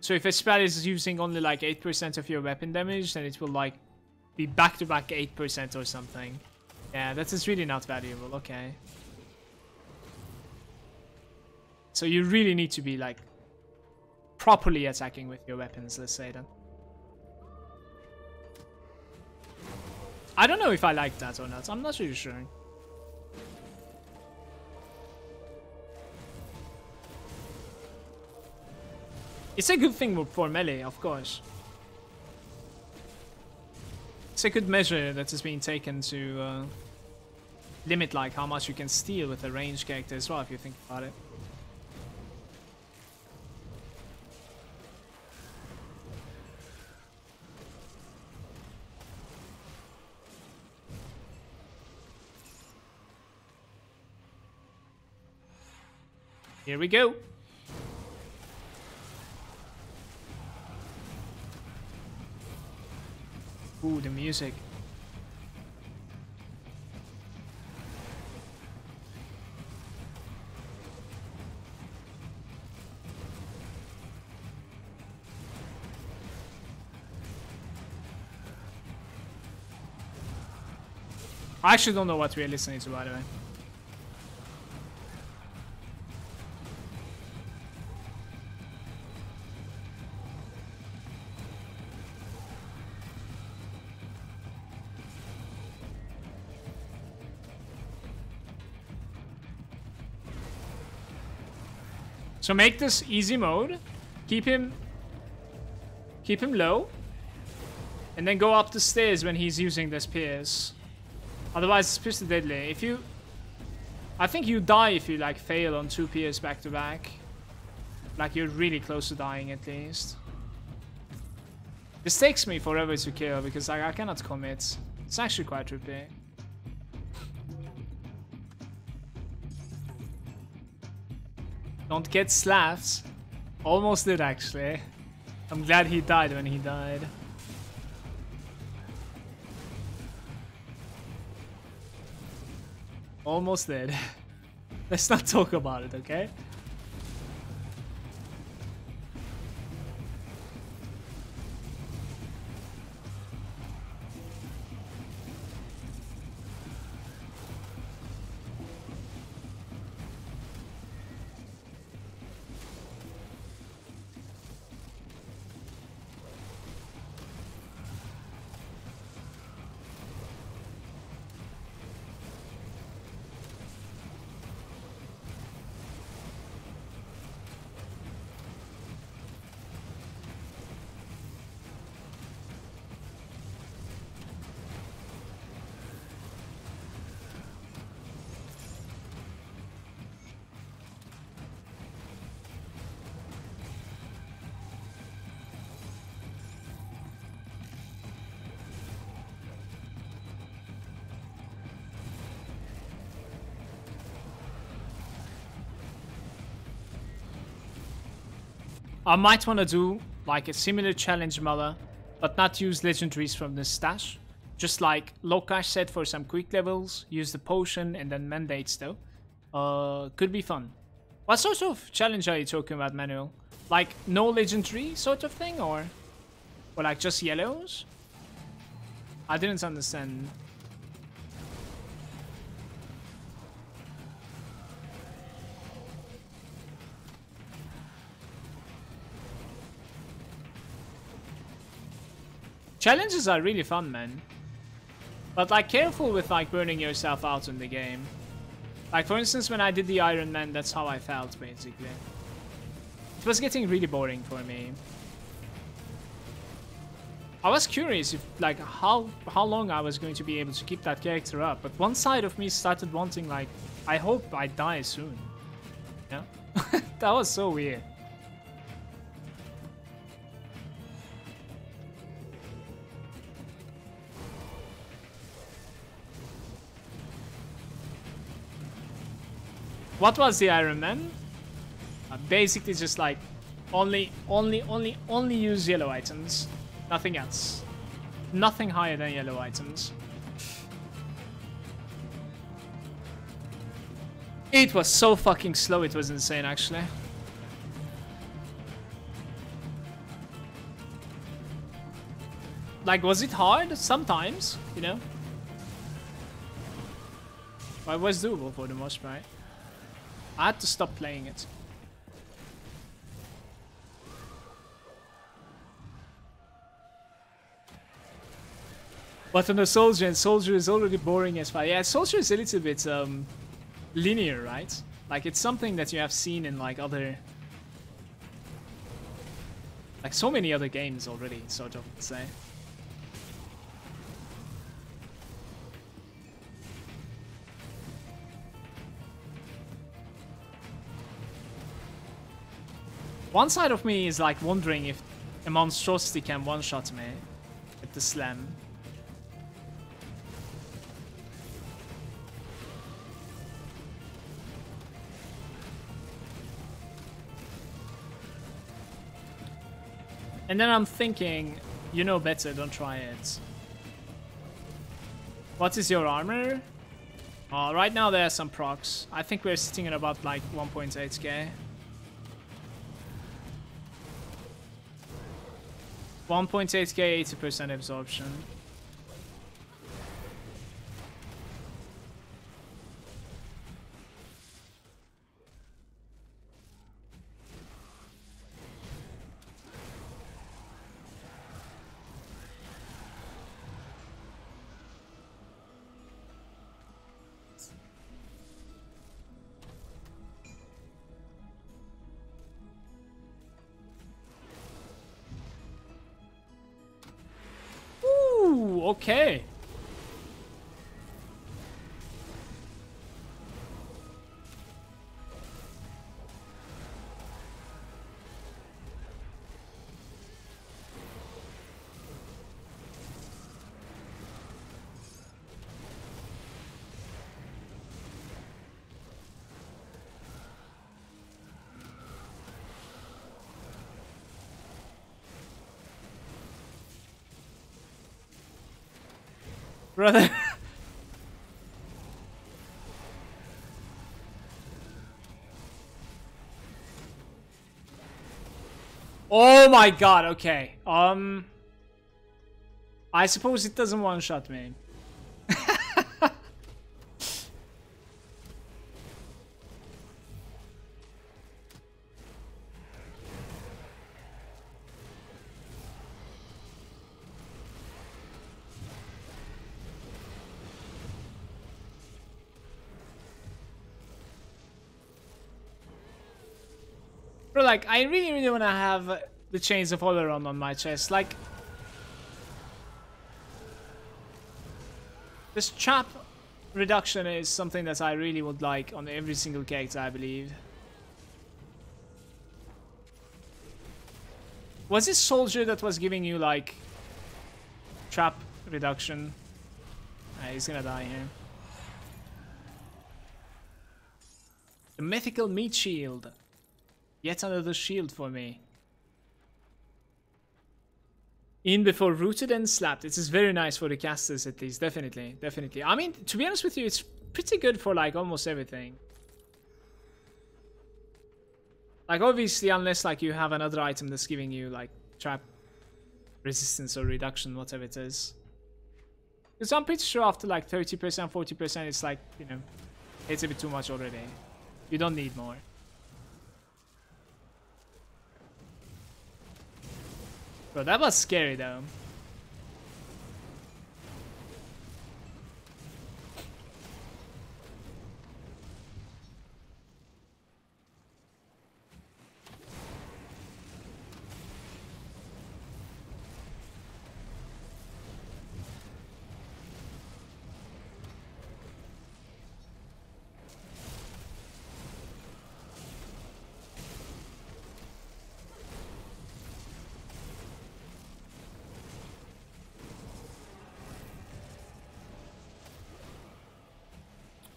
So if a spell is using only like 8% of your weapon damage, then it will like be back-to-back 8% or something. Yeah, that is really not valuable. Okay. So you really need to be like properly attacking with your weapons, let's say then. I don't know if I like that or not. I'm not really sure. It's a good thing for melee, of course. It's a good measure that is being taken to limit like how much you can steal with a range character as well, if you think about it. Here we go. Ooh, the music. I actually don't know what we're listening to, by the way. So make this easy mode, keep him low, and then go up the stairs when he's using this pierce. Otherwise it's pretty deadly. I think you die if you like fail on 2 pierce back to back. Like you're really close to dying at least. This takes me forever to kill because I cannot commit. It's actually quite trippy. Don't get slapped. Almost did actually. I'm glad he died when he died. Almost did. Let's not talk about it, okay? I might want to do like a similar challenge Mala, but not use legendaries from the stash. Just like low cash set for some quick levels, use the potion and then mandates though. Could be fun. What sort of challenge are you talking about, Manuel? Like no legendary sort of thing, or like just yellows? I didn't understand. Challenges are really fun, man. But like careful with like burning yourself out in the game. Like for instance when I did the Iron Man, that's how I felt basically. It was getting really boring for me. I was curious if like how long I was going to be able to keep that character up, but one side of me started wanting like, I hope I die soon. Yeah? That was so weird. What was the Iron Man? Basically just like only use yellow items. Nothing else. Nothing higher than yellow items. It was so fucking slow, it was insane actually. Like, was it hard? Sometimes, you know? But it was doable for the most part. I had to stop playing it. But on a soldier, and soldier is already boring as fuck. Yeah, soldier is a little bit linear, right? Like it's something that you have seen in like other, like so many other games already, sort of say. One side of me is like wondering if a monstrosity can one-shot me with the slam. And then I'm thinking, you know better, don't try it. What is your armor? Right now there are some procs. I think we're sitting at about like 1.8k. 1.8k, 80% absorption. Okay. Brother. Oh my god, okay. I suppose it doesn't one-shot me. Bro, like, I really want to have the Chains of Oleron on my chest. Like, this trap reduction is something that I really would like on every single character, I believe. Was this soldier that was giving you, like, trap reduction? He's gonna die here. The mythical meat shield. Yet another shield for me. In before rooted and slapped. It is very nice for the casters at least. Definitely. Definitely. I mean, to be honest with you, it's pretty good for like almost everything. Like obviously, unless like you have another item that's giving you like trap resistance or reduction, whatever it is. Because I'm pretty sure after like 30%, 40%, it's like, you know, it's a bit too much already. You don't need more. Bro, that was scary though.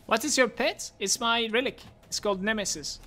What is your pet? It's my relic. It's called Nemesis.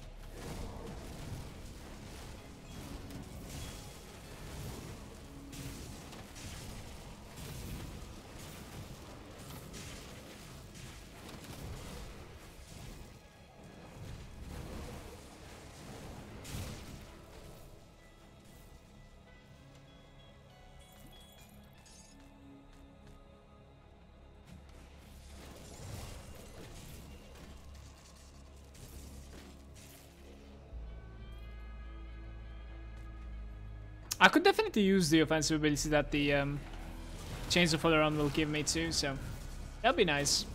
I could definitely use the offensive ability that the Chains of Oleron will give me too, so that'd be nice.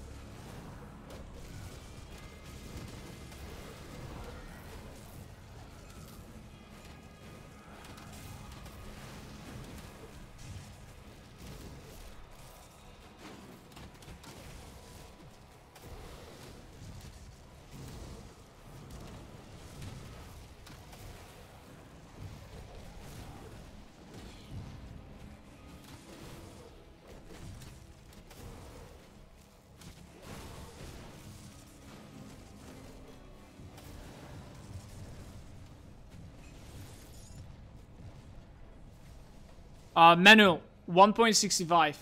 Manual 1.65.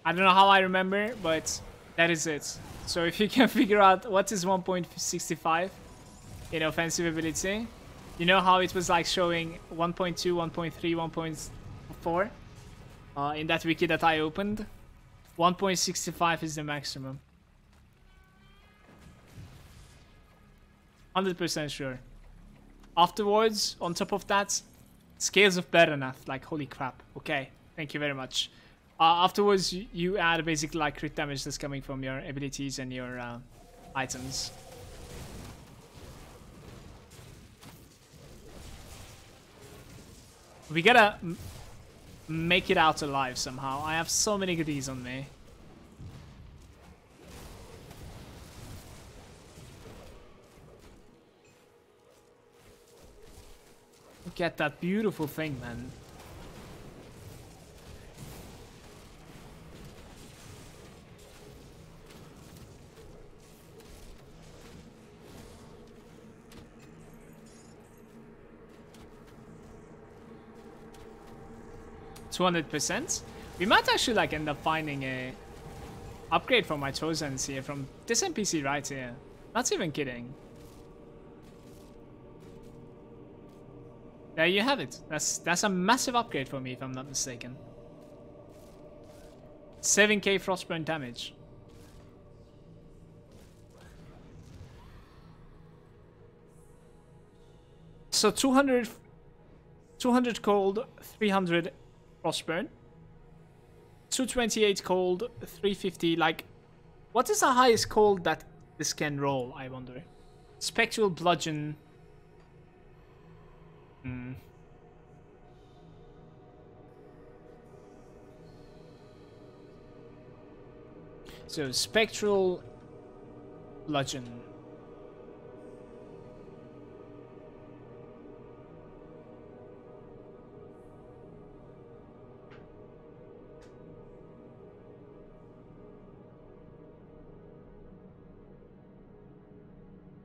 I don't know how I remember, but that is it. So if you can figure out what is 1.65 in offensive ability, you know how it was like showing 1.2, 1.3, 1.4 in that wiki that I opened? 1.65 is the maximum. 100% sure. Afterwards, on top of that, scales of Beranath, like holy crap. Okay, thank you very much. Afterwards, you add basically like crit damage that's coming from your abilities and your items. We gotta make it out alive somehow. I have so many goodies on me. Look at that beautiful thing, man. %. We might actually like end up finding a upgrade for my Trojans here from this NPC right here. Not even kidding. There you have it. That's a massive upgrade for me if I'm not mistaken. 7k frostburn damage. So 200 cold, 300 frostburn. 228 cold, 350. Like, what is the highest cold that this can roll, I wonder? Spectral bludgeon. So spectral bludgeon.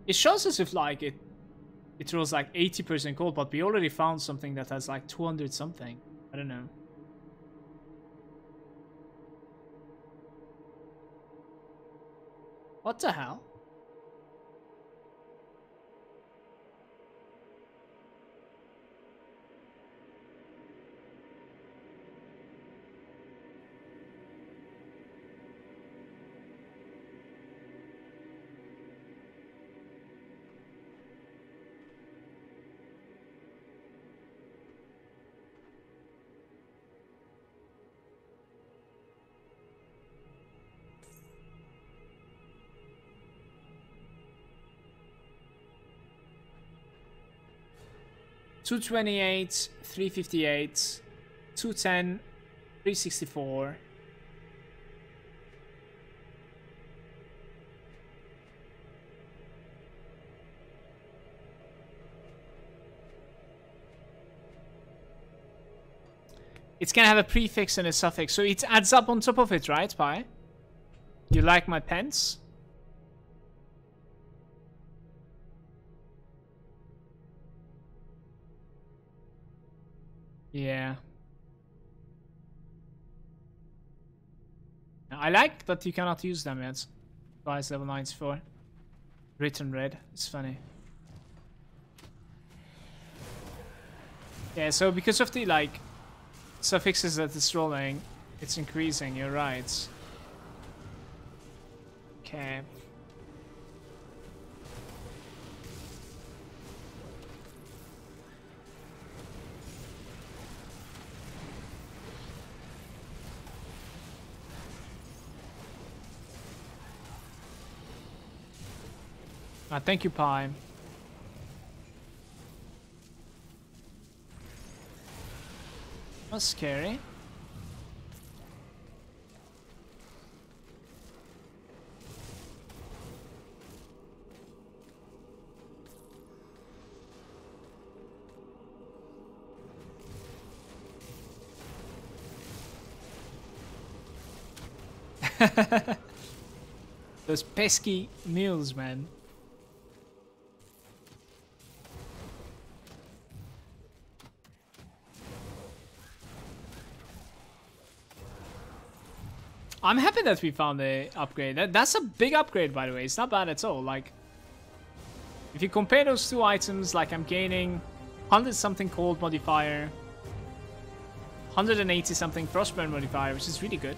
It shows as if like it rolls like 80% cold, but we already found something that has like 200 something. I don't know. What the hell? $228, 358, 210, 364. It's gonna have a prefix and a suffix, so it adds up on top of it, right, Pi? You like my pens? Yeah. I like that you cannot use them yet. Twice level 94. Written red. It's funny. Yeah, so because of the like suffixes that it's rolling, it's increasing, you're right. Okay. Thank you, Pi. That's scary. Those pesky mules, man. I'm happy that we found the upgrade. That's a big upgrade, by the way. It's not bad at all. Like, if you compare those two items, like I'm gaining 100 something cold modifier, 180 something frostburn modifier, which is really good.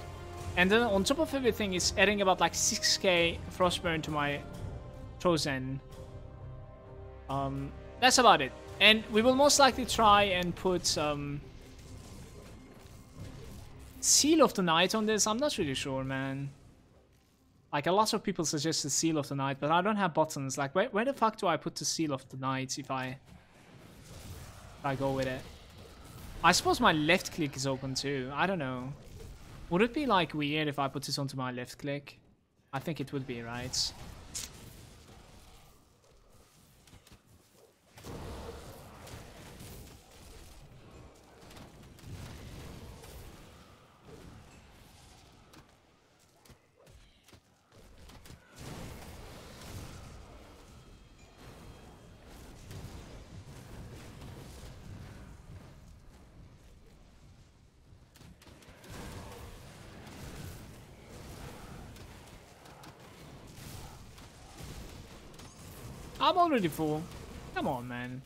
And then on top of everything, it's adding about like 6k frostburn to my Trozen. That's about it. And we will most likely try and put Seal of the Night on this. I'm not really sure, man. Like, a lot of people suggested Seal of the Night, but I don't have buttons. Like, where the fuck do I put the Seal of the Night if I go with it? I suppose my left click is open too. I don't know. Would it be like weird if I put this onto my left click? I think it would be, right? I'm already full. Come on, man.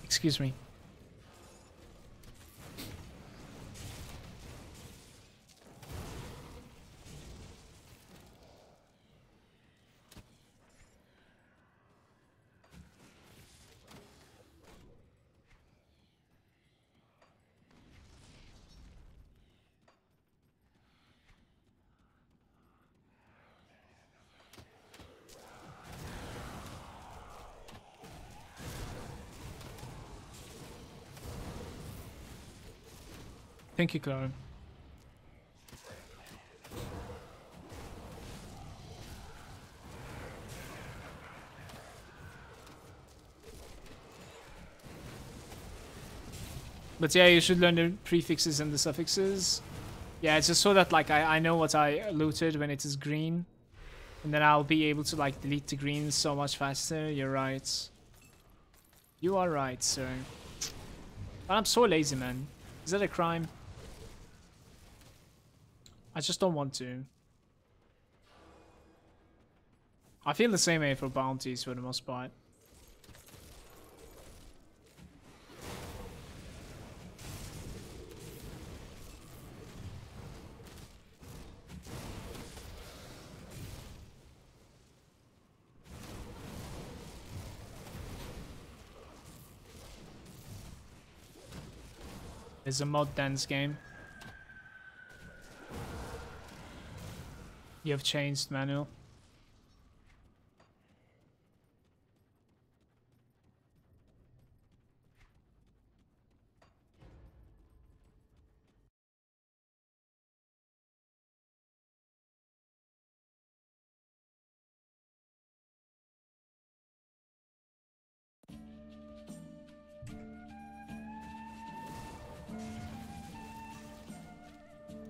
Excuse me. Thank you, Clara. But yeah, you should learn the prefixes and the suffixes. Yeah, it's just so that like I know what I looted when it is green. And then I'll be able to like delete the greens so much faster. You're right. You are right, sir. But I'm so lazy, man. Is that a crime? I just don't want to. I feel the same way for bounties for the most part. It's a mod dance game. You have changed, Manuel.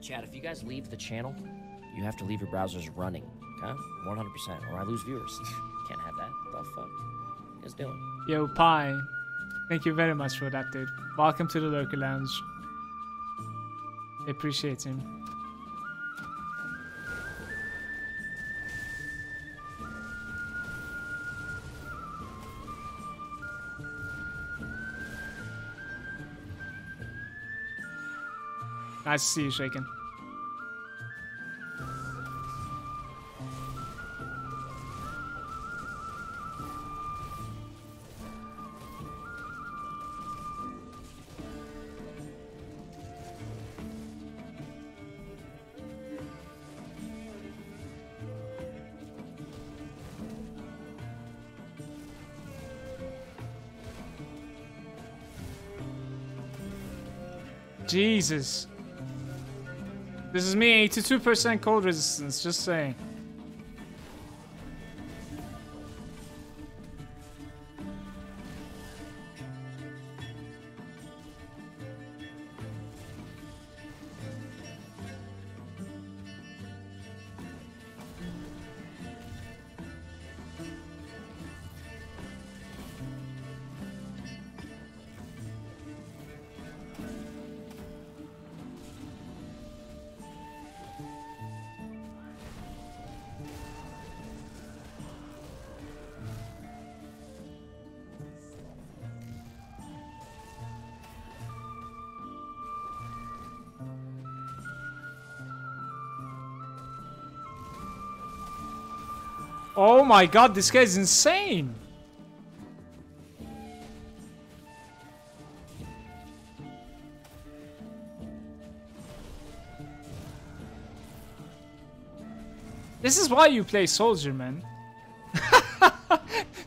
Chat, if you guys leave the channel, you have to leave your browsers running, okay? 100%, or I lose viewers. Can't have that. What the fuck? What you guys doing? Yo, Pi. Thank you very much for that, dude. Welcome to the Lurker Lounge. I appreciate him. Nice to see you, Shaken. Jesus. This is me, 82% cold resistance, just saying. Oh my god, this guy's insane! This is why you play Soldier, man.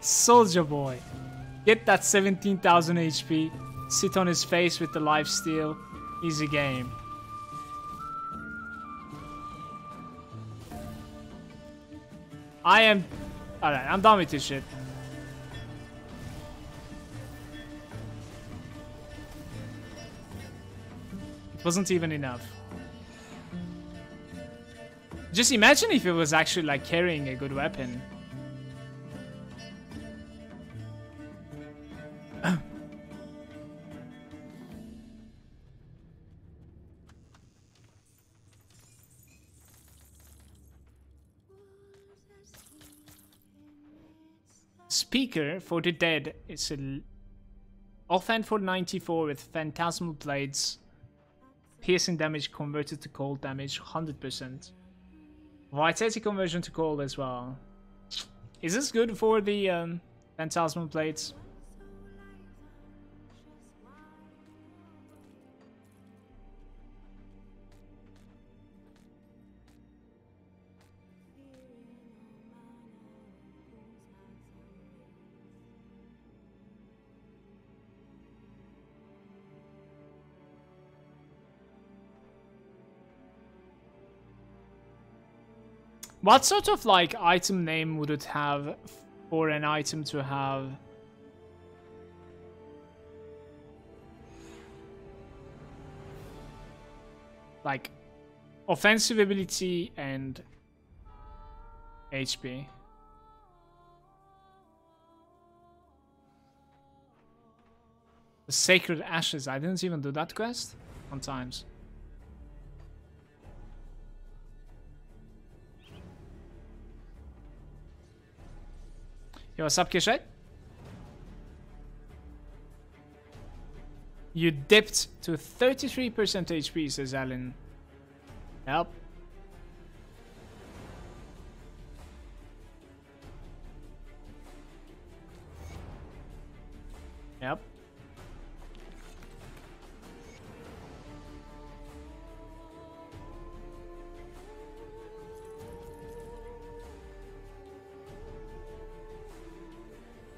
Soldier boy. Get that 17,000 HP, sit on his face with the lifesteal, easy game. I am... Alright, I'm done with this shit. It wasn't even enough. Just imagine if it was actually like carrying a good weapon. Speaker for the Dead is a offhand for 94 with phantasmal blades, piercing damage converted to cold damage 100%. Vitality conversion to cold as well. Is this good for the phantasmal blades? What sort of like item name would it have for an item to have? Like offensive ability and HP. The Sacred Ashes. I didn't even do that quest sometimes. Yo, what's up, Kishet? You dipped to 33% HP, says Alan. Help. Yep.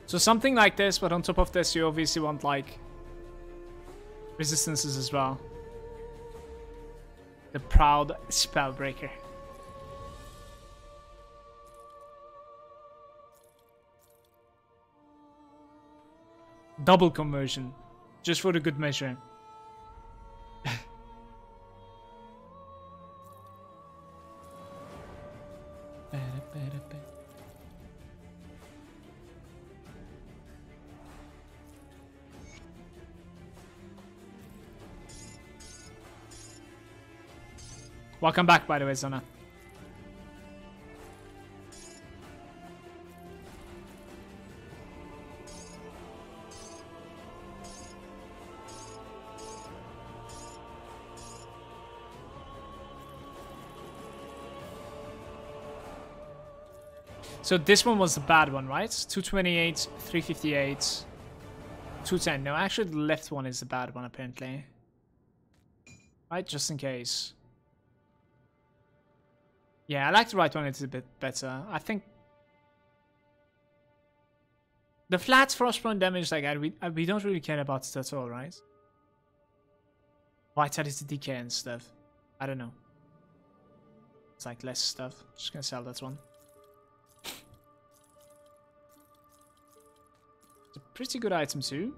So something like this, but on top of this, you obviously want like resistances as well. The proud Spellbreaker. Double conversion, just for the good measure. Welcome back, by the way, Zona. So this one was the bad one, right? 228, 358, 210. No, actually the left one is the bad one, apparently. Right, just in case. Yeah, I like the right one, it's a bit better. I think the flat frostborn damage, like we don't really care about it at all, right? Vitality decay and stuff. I don't know. like less stuff. Just gonna sell that one. It's a pretty good item too.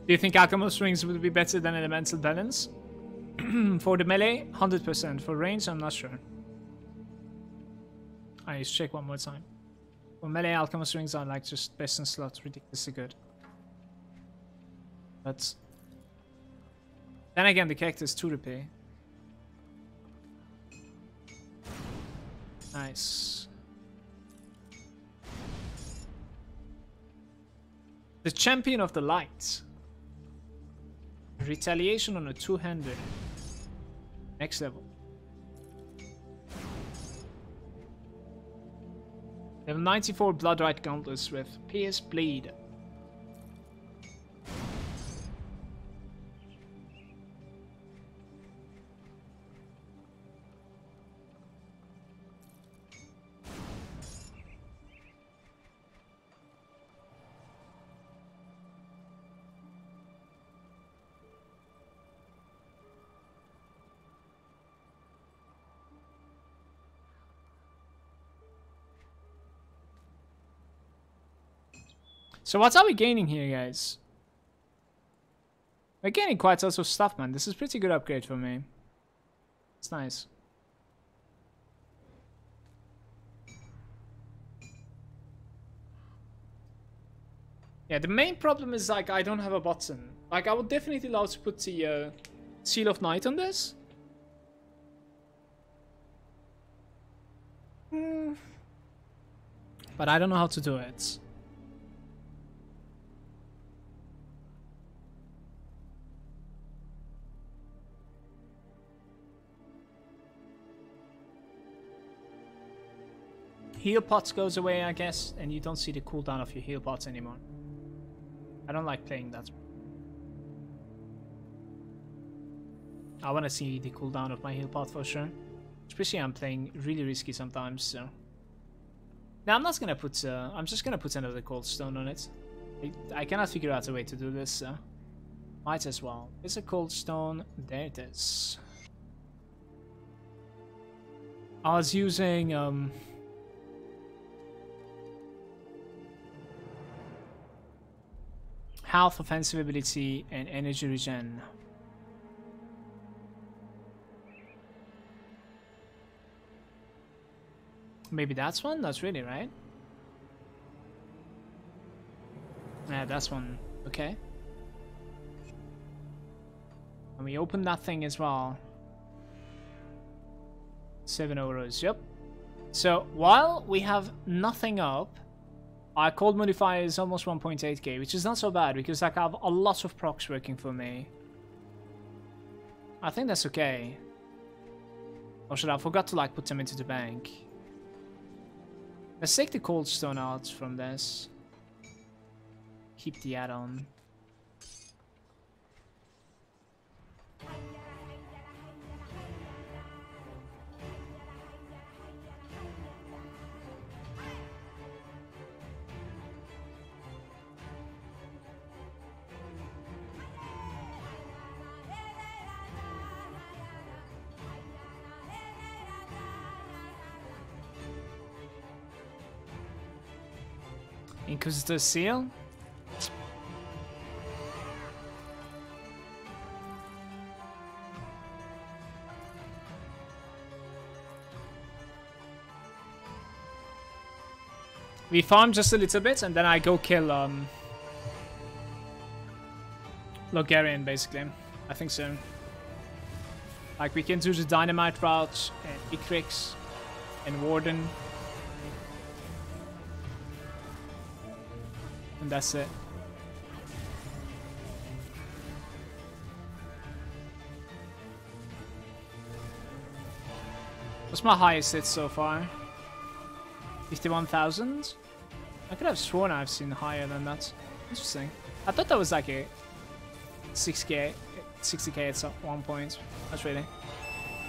Do you think Alchemist Rings would be better than Elemental Balance? For the melee, 100%. For range, I'm not sure. I need to check one more time. For melee, Alchemist Rings are like just best in slot, ridiculously good. But then again, the character is 2 repair. Nice. The Champion of the Light. Retaliation on a 2-hander. Next level. Level 94 Bloodrite Gauntlets with Pierce Blade. So what are we gaining here, guys? We're gaining quite a lot of stuff, man. This is a pretty good upgrade for me. It's nice. Yeah, the main problem is like I don't have a button. Like I would definitely love to put the Seal of Night on this. But I don't know how to do it. Heal pots goes away, I guess, and you don't see the cooldown of your heal pots anymore. I don't like playing that. I want to see the cooldown of my heal pot for sure. Especially I'm playing really risky sometimes, so. Now I'm not gonna put, I'm just gonna put another cold stone on it. I cannot figure out a way to do this, so. Might as well. It's a cold stone, there it is. I was using, health, offensive ability, and energy regen. Maybe that's one? That's really right. Yeah, that's one. Okay. And we open that thing as well. 7 euros, yep. So, while we have nothing up, our cold modifier is almost 1.8k, which is not so bad because like I have a lot of procs working for me. I think that's okay. Or should I forgot to like put them into the bank? Let's take the cold stone out from this. Keep the add-on. Inquisitor Seal? We farm just a little bit and then I go kill Logarian basically. I think so. Like we can do the Dynamite route and Icrix and Warden. And that's it. What's my highest hit so far? 51,000? I could have sworn I've seen higher than that. Interesting. I thought that was like a 6k 60k at 1 point. That's really.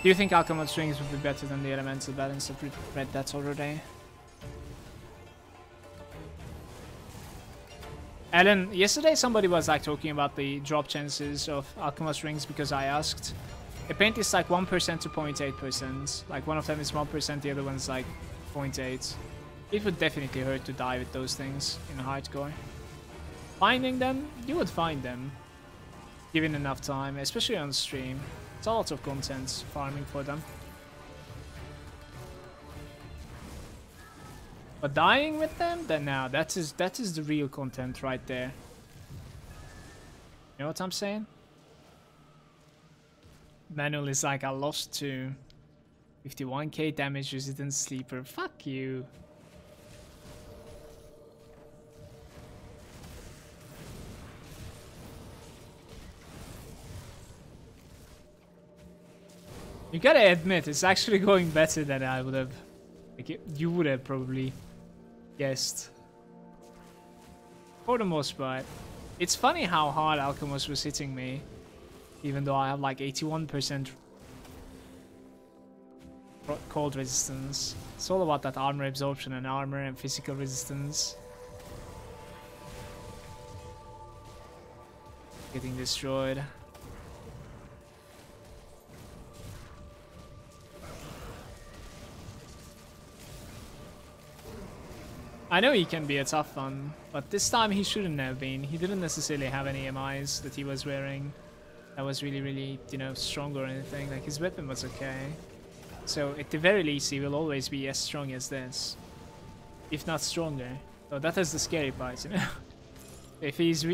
Do you think Alchemist Strings would be better than the Elemental Balance? I've read that already. Alan, yesterday somebody was like talking about the drop chances of Alchemist Rings because I asked. Apparently it's like 1% to 0.8%. Like one of them is 1%, the other one's like 0.8. It would definitely hurt to die with those things in hardcore. Finding them, you would find them. Given enough time, especially on stream. It's a lot of content farming for them. But dying with them, then now that is the real content right there. You know what I'm saying? Manual is like, I lost to 51k damage resistant sleeper. Fuck you. You gotta admit, it's actually going better than I would have. Like, you would have probably guessed. For the most part. It's funny how hard Alchemist was hitting me. Even though I have like 81% cold resistance. It's all about that armor absorption and armor and physical resistance. Getting destroyed. I know he can be a tough one, but this time he shouldn't have been. He didn't necessarily have any MIs that he was wearing that was really, you know, strong or anything. Like, his weapon was okay. So, at the very least, he will always be as strong as this. If not stronger. So, that is the scary part, you know? If he's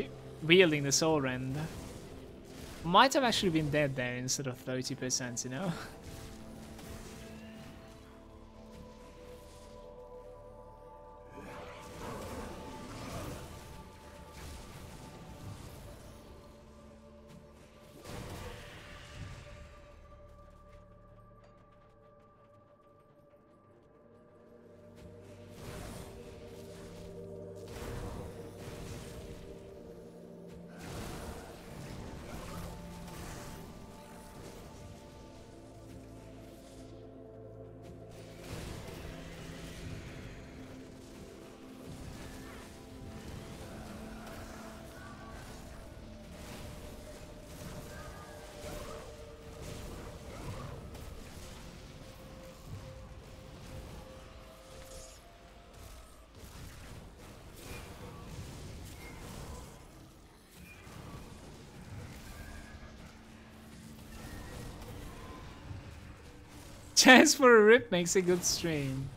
wielding the Soul Rend. Might have actually been dead there instead of 30%, you know? Chance for a rip makes a good stream.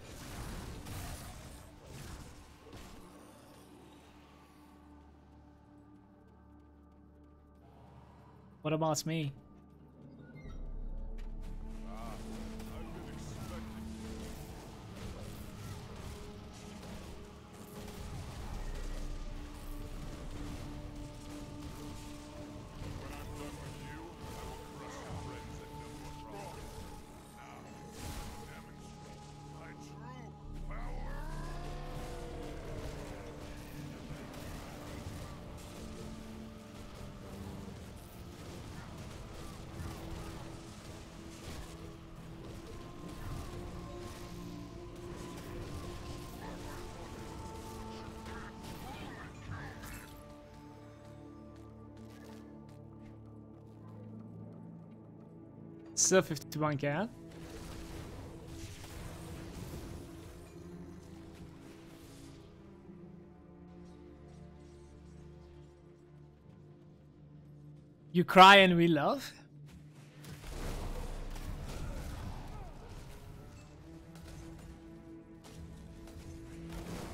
What about me? Still 51k. You cry and we love?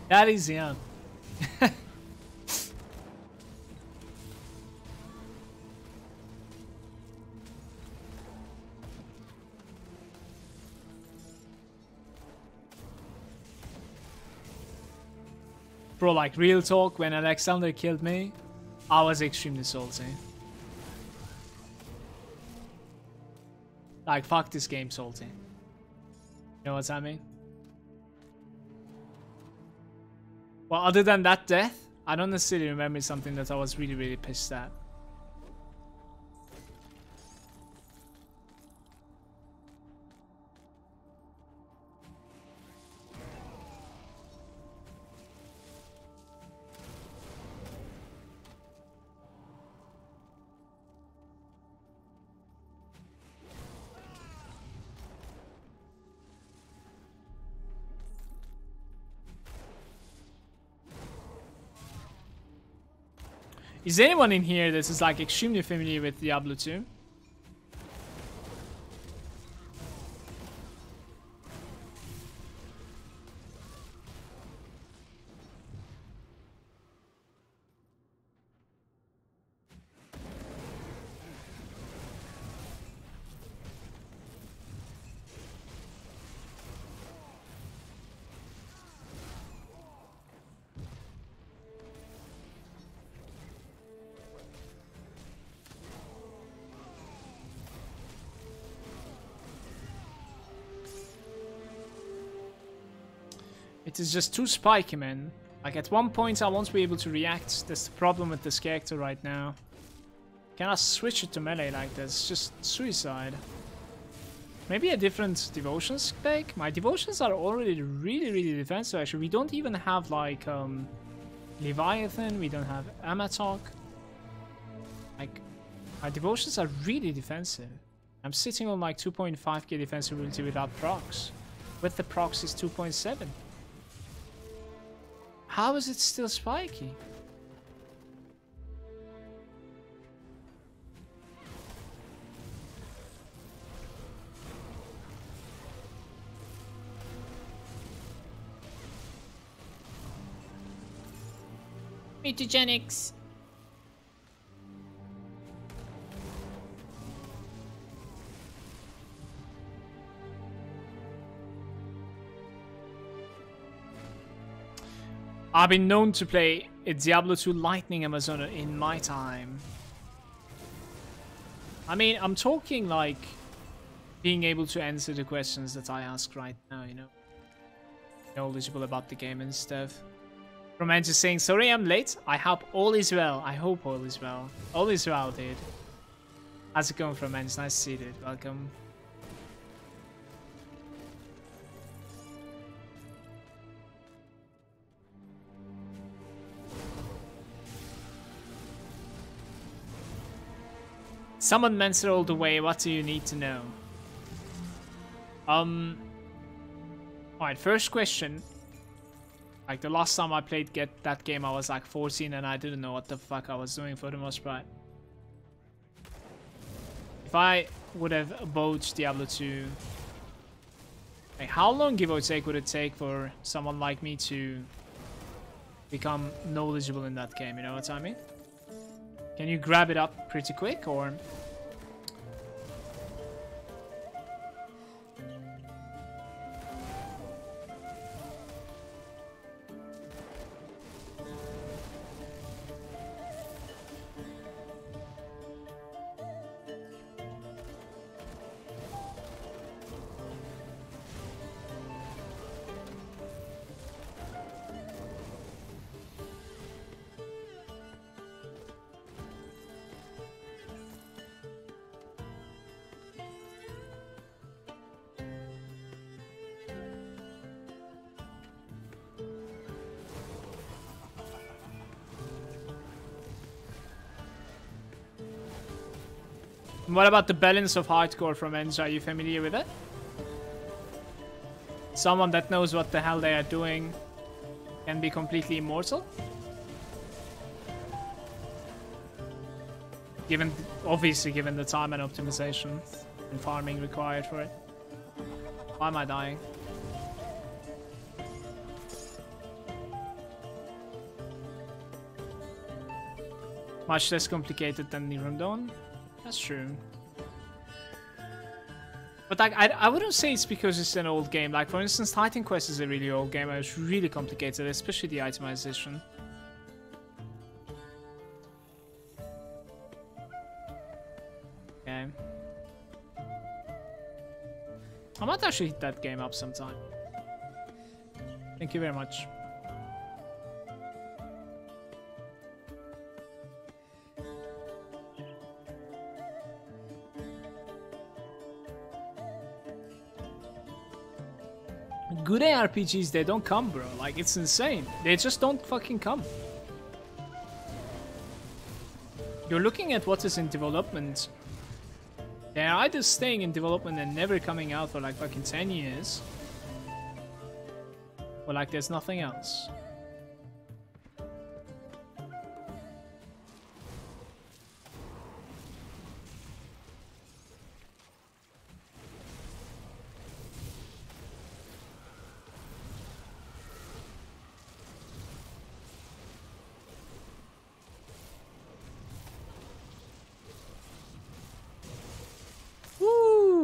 That is young. Bro, like, real talk, when Alexander killed me, I was extremely salty. Like, fuck this game salty. You know what I mean? Well, other than that death, I don't necessarily remember something that I was really pissed at. Is anyone in here that is like extremely familiar with Diablo 2? It is just too spiky, man. Like, at one point I won't be able to react. That's the problem with this character right now. Cannot switch it to melee like this. It's just suicide. Maybe a different devotions deck? My devotions are already really defensive, actually. We don't even have, like, Leviathan. We don't have Amatok. Like, my devotions are really defensive. I'm sitting on, like, 2.5k defensive ability without procs. With the procs, it's 2.7. How is it still spiky? Mutagenics. I've been known to play a Diablo 2 Lightning Amazona in my time. I mean, I'm talking like being able to answer the questions that I ask right now, you know. Knowledgeable about the game and stuff. Romance is saying, sorry I'm late. I hope all is well. I hope all is well. All is well, dude. How's it going, Romance? Nice to see you, dude. Welcome. Summon Mentor all the way, what do you need to know? Alright, first question. Like, the last time I played that game, I was like 14 and I didn't know what the fuck I was doing for the most part. If I would have bought Diablo 2, like, how long, give or take, would it take for someone like me to become knowledgeable in that game, you know what I mean? Can you grab it up pretty quick, or...? What about the balance of hardcore from Enja? Are you familiar with it? Someone that knows what the hell they are doing can be completely immortal? Obviously given the time and optimization and farming required for it. Why am I dying? Much less complicated than Nirundon. That's true. But like, I wouldn't say it's because it's an old game. Like, for instance, Titan Quest is a really old game. It was really complicated, especially the itemization. Okay. I might actually hit that game up sometime. Thank you very much. Good ARPGs, they don't come, bro. Like, it's insane. They just don't fucking come. You're looking at what is in development. They're either staying in development and never coming out for like fucking 10 years. Or like there's nothing else.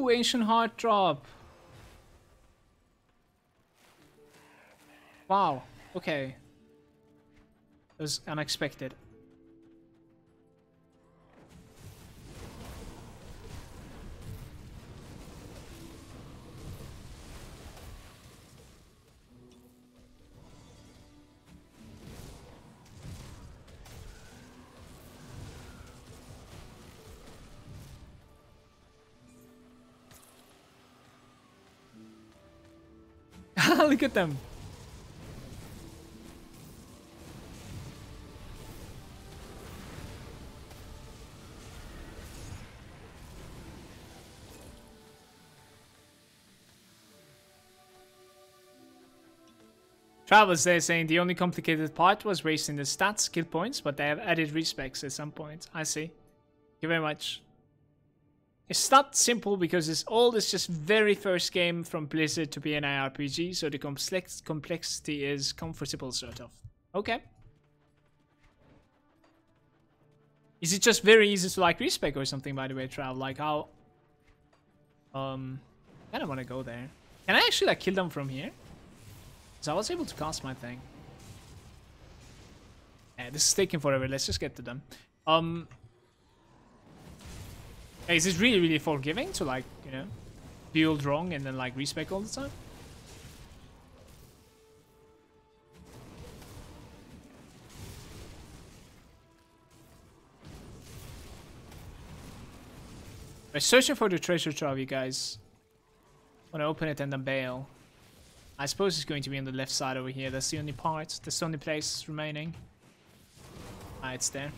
No, Ancient Heart drop. Wow, okay. It was unexpected. Look at them. Travis there saying the only complicated part was raising the stats, skill points, but they have added respecs at some point. I see. Thank you very much. It's not simple because it's all this just very first game from Blizzard to be an RPG, so the complexity is comfortable, sort of. Okay. Is it just very easy to like respec or something, by the way, Trav? Like how... I don't want to go there. Can I actually like kill them from here? So I was able to cast my thing. Yeah, this is taking forever. Let's just get to them. Hey, is this really, really forgiving to like, you know, build wrong and then like respec all the time? We're searching for the treasure trove, you guys. I want to open it and then bail. I suppose it's going to be on the left side over here. That's the only part. That's the only place remaining. Ah, it's there.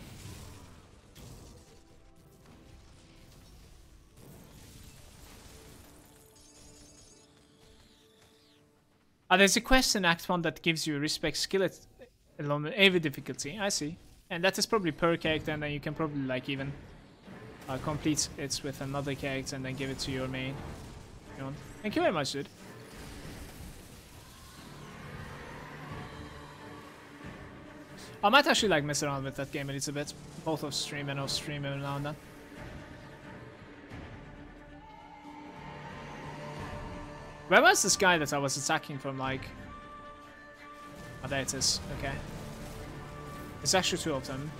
There's a quest in Act 1 that gives you a respect skill along every difficulty. I see. And that is probably per character, and then you can probably like even complete it with another character and then give it to your main. Thank you very much, dude. I might actually like mess around with that game a little bit, both off stream and off stream every now and then. Where was this guy that I was attacking from, like... Oh, there it is. Okay. It's actually two of them.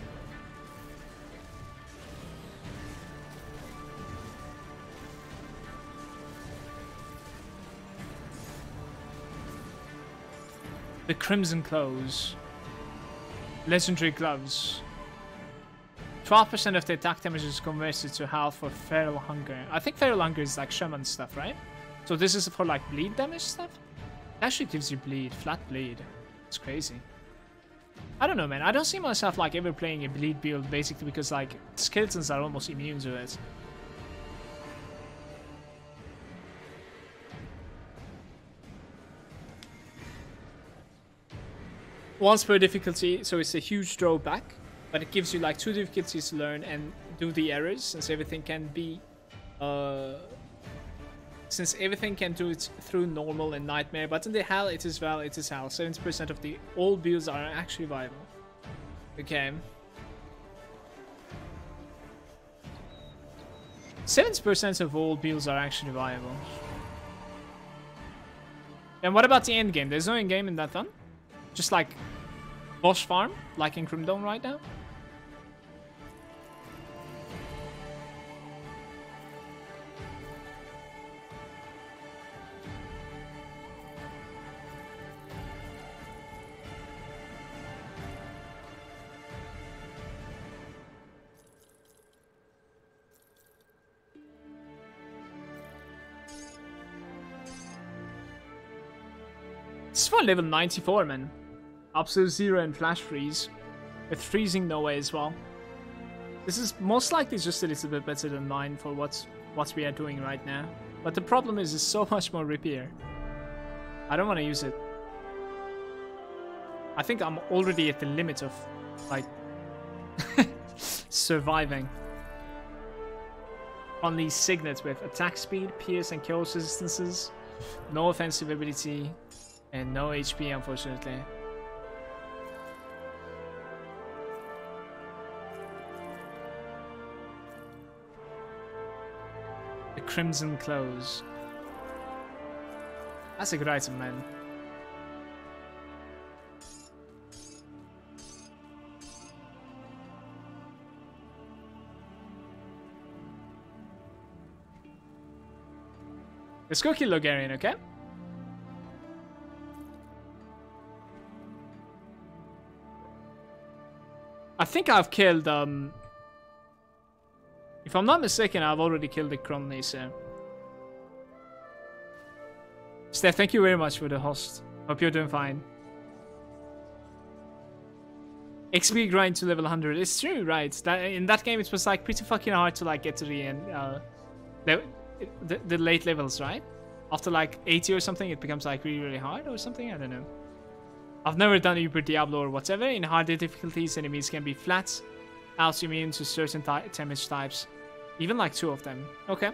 The Crimson Clothes. Legendary Gloves. 12% of the attack damage is converted to health for Feral Hunger. I think Feral Hunger is like shaman stuff, right? So this is for like bleed damage stuff? It actually gives you bleed, flat bleed. It's crazy. I don't know, man. I don't see myself like ever playing a bleed build basically because like skeletons are almost immune to it. Once per difficulty, so it's a huge drawback, but it gives you like 2 difficulties to learn and do the errors since everything can be since everything can do it through normal and nightmare, but in the hell it is hell. 70% of the all builds are actually viable. Okay. 70% of all builds are actually viable. And what about the end game? There's no end game in that one? Just like boss farm, like in Crimdome right now? This is for level 94, man. Absolute Zero and Flash Freeze. With Freezing No Way as well. This is most likely just a little bit better than mine for what we are doing right now. But the problem is it's so much more repair. I don't want to use it. I think I'm already at the limit of, like, surviving. Only Signet with attack speed, pierce and kills resistances, no offensive ability, and no HP, unfortunately. The Crimson Clothes. That's a good item, man. Let's go kill Logarian, okay? I think I've killed, if I'm not mistaken, I've already killed the Cromley, so... Steph, thank you very much for the host. Hope you're doing fine. XP grind to level 100. It's true, right? That, in that game, it was like pretty fucking hard to like get to the end, the late levels, right? After like 80 or something, it becomes like really, really hard or something. I don't know. I've never done Uber Diablo or whatever. In harder difficulties, enemies can be flat, out immune to certain damage types. Even like 2 of them. Okay.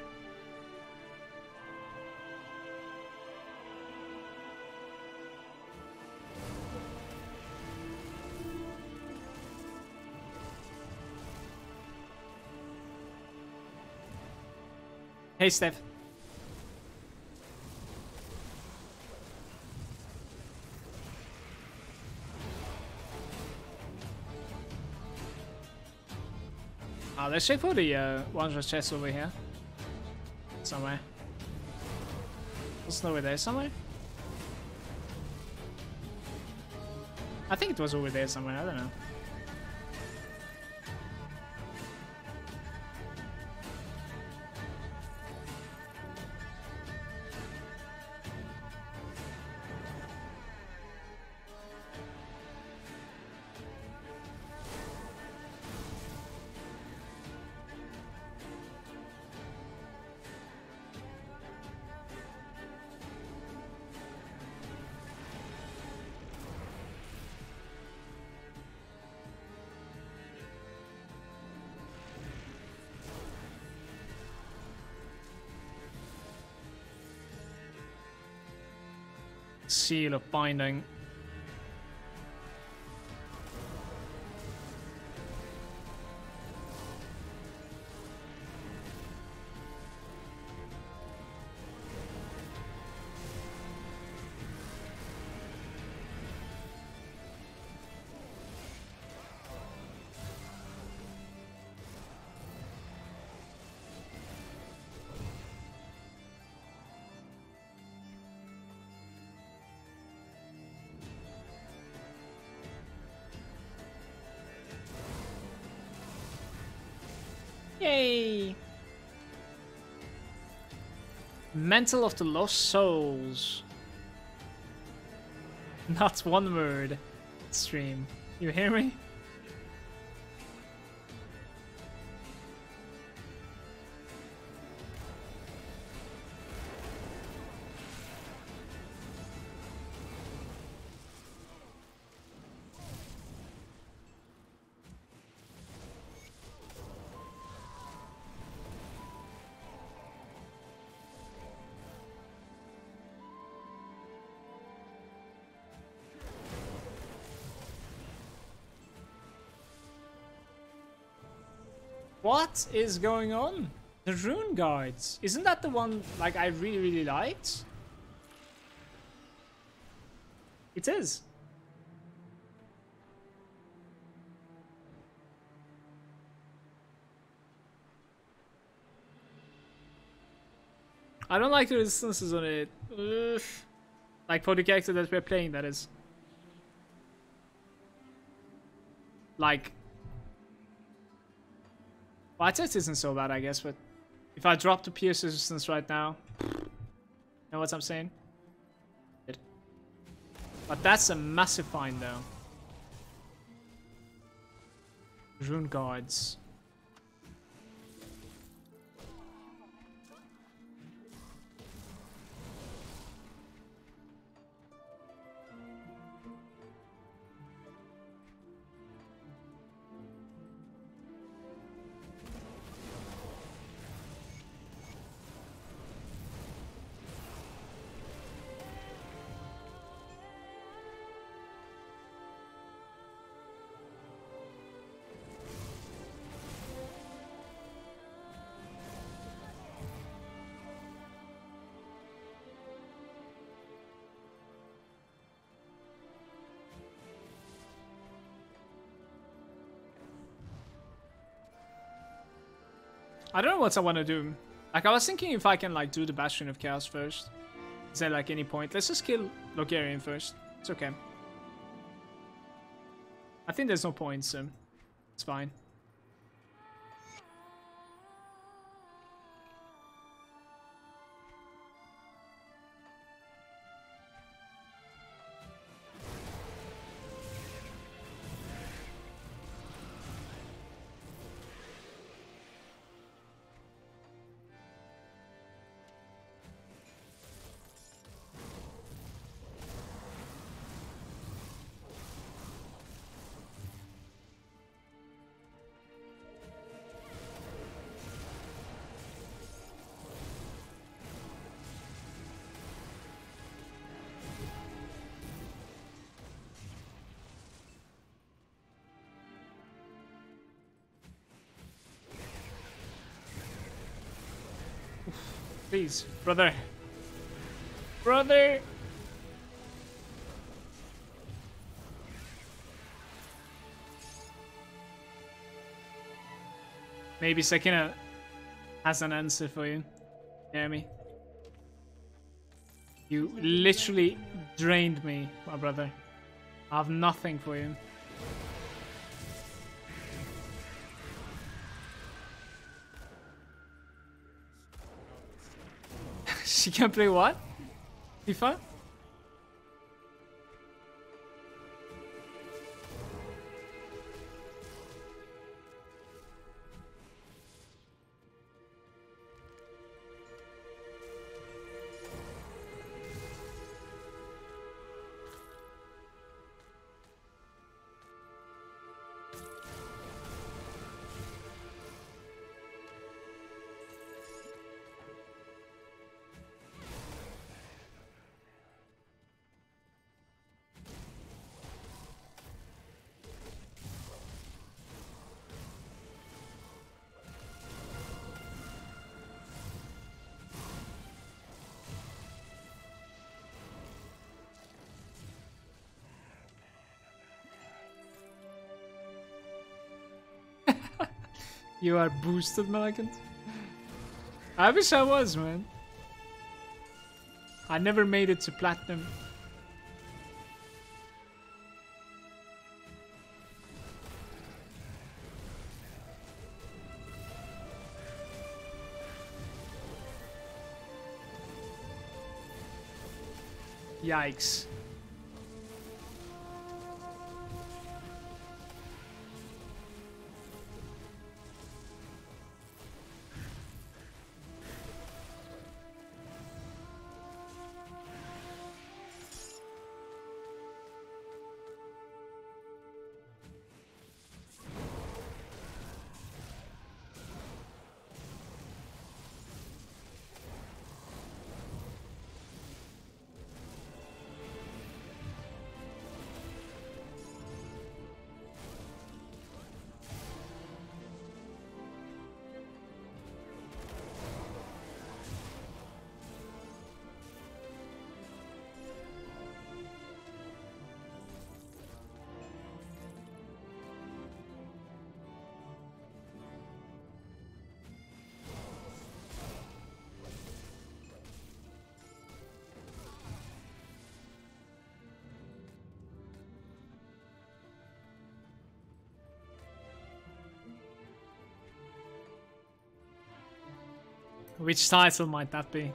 Hey, Steph. Let's check for the Wanderer's chest over here. Somewhere. Wasn't over there somewhere? I think it was over there somewhere, I don't know. Seal of binding. Yay! Mantle of the Lost Souls. Not one word. Stream. You hear me? What is going on? The Rune Guards. Isn't that the one like I really, really liked? It is. I don't like the resistances on it. Ugh. Like for the character that we're playing, that is. Like... Well, it isn't so bad, I guess, but if I drop the pierce resistance right now, you know what I'm saying? But that's a massive find, though. Rune Guards. I don't know what I want to do. Like, I was thinking if I can, like, do the Bastion of Chaos first. Is there, like, any point? Let's just kill Logarian first. It's okay. I think there's no point, so it's fine. Please, brother. Brother! Maybe Sakina has an answer for you. Hear me? You literally drained me, my brother. I have nothing for you. She can play what? FIFA? You are boosted, Malagant. I wish I was, man. I never made it to platinum. Yikes. Which title might that be?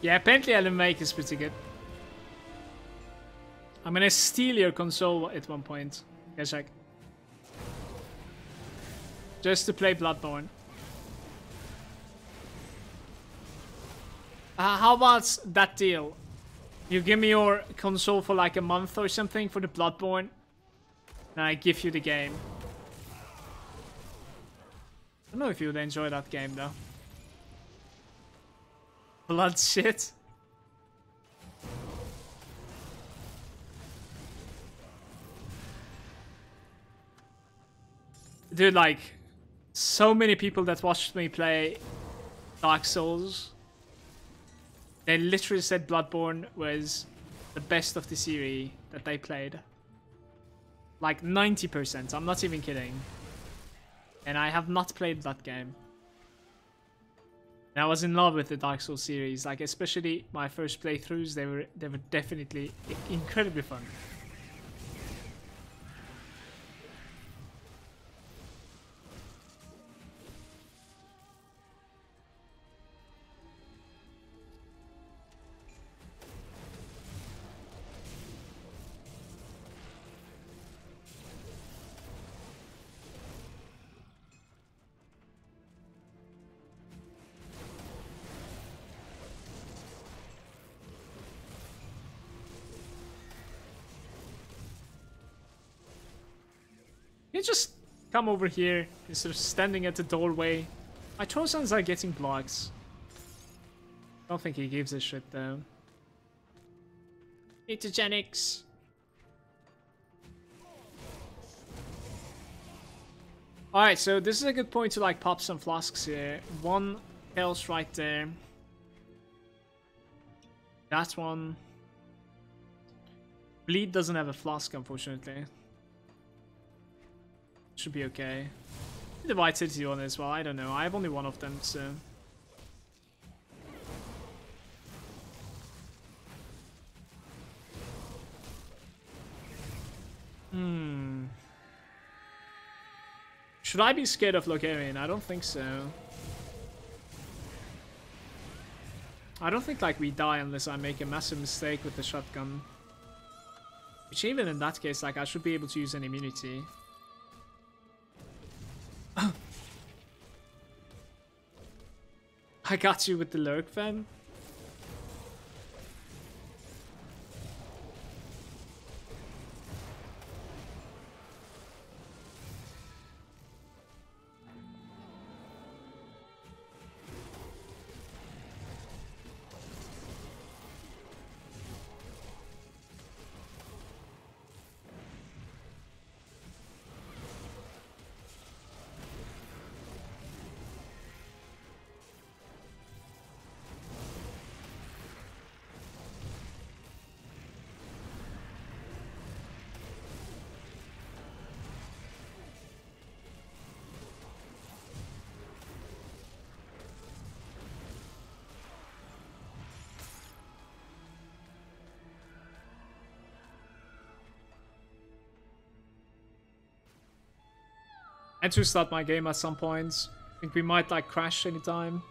Yeah, apparently Alan Wake is pretty good. I'm gonna steal your console at one point. Yeah, check. Just to play Bloodborne. How about that deal? You give me your console for like a month or something for the Bloodborne, and I give you the game. I don't know if you would enjoy that game though. Blood shit. Dude, like, so many people that watched me play Dark Souls, they literally said Bloodborne was the best of the series that they played. Like 90%, I'm not even kidding. And I have not played that game. And I was in love with the Dark Souls series, like especially my first playthroughs, they were definitely incredibly fun. You just come over here instead of standing at the doorway. My Trojans are getting blocks. Don't think he gives a shit though. Ketogenics. Alright, so this is a good point to like pop some flasks here. One health right there. That one. Bleed doesn't have a flask, unfortunately. Should be okay. The Vitality one as well, I don't know. I have only one of them, so... Should I be scared of Logarian? I don't think so. I don't think like we die unless I make a massive mistake with the shotgun. Which even in that case, like I should be able to use an immunity. I got you with the lurk, fam. And to start my game at some point. I think we might like crash anytime.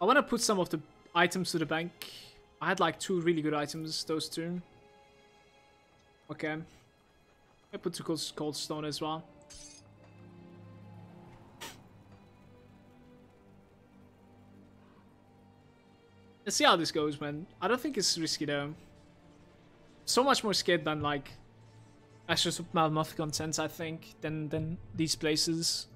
I want to put some of the items to the bank. I had like 2 really good items, those 2. Okay. I put 2 cold stone as well. Let's see how this goes, man. I don't think it's risky though. So much more scared than like Ashes of Malmouth content, I think, than these places.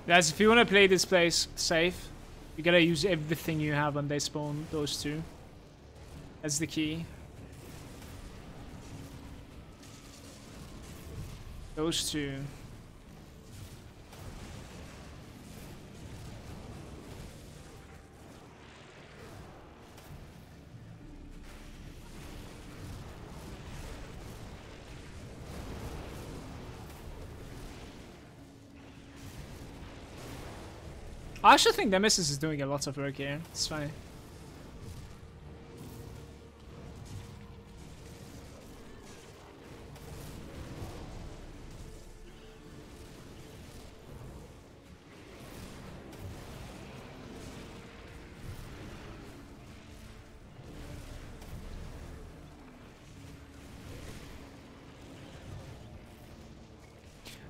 Guys, if you want to play this place safe, you gotta use everything you have when they spawn those two. That's the key. Those two. I actually think Nemesis is doing a lot of work here. It's funny.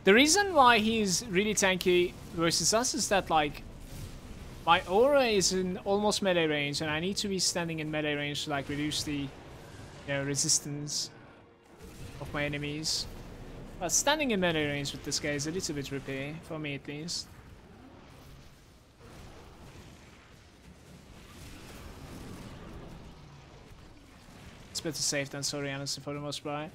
The reason why he's really tanky versus us is that, like, my aura is in almost melee range, and I need to be standing in melee range to, like, reduce the, you know, resistance of my enemies. But standing in melee range with this guy is a little bit repair, for me at least. It's better safe than sorry, honestly, for the most part.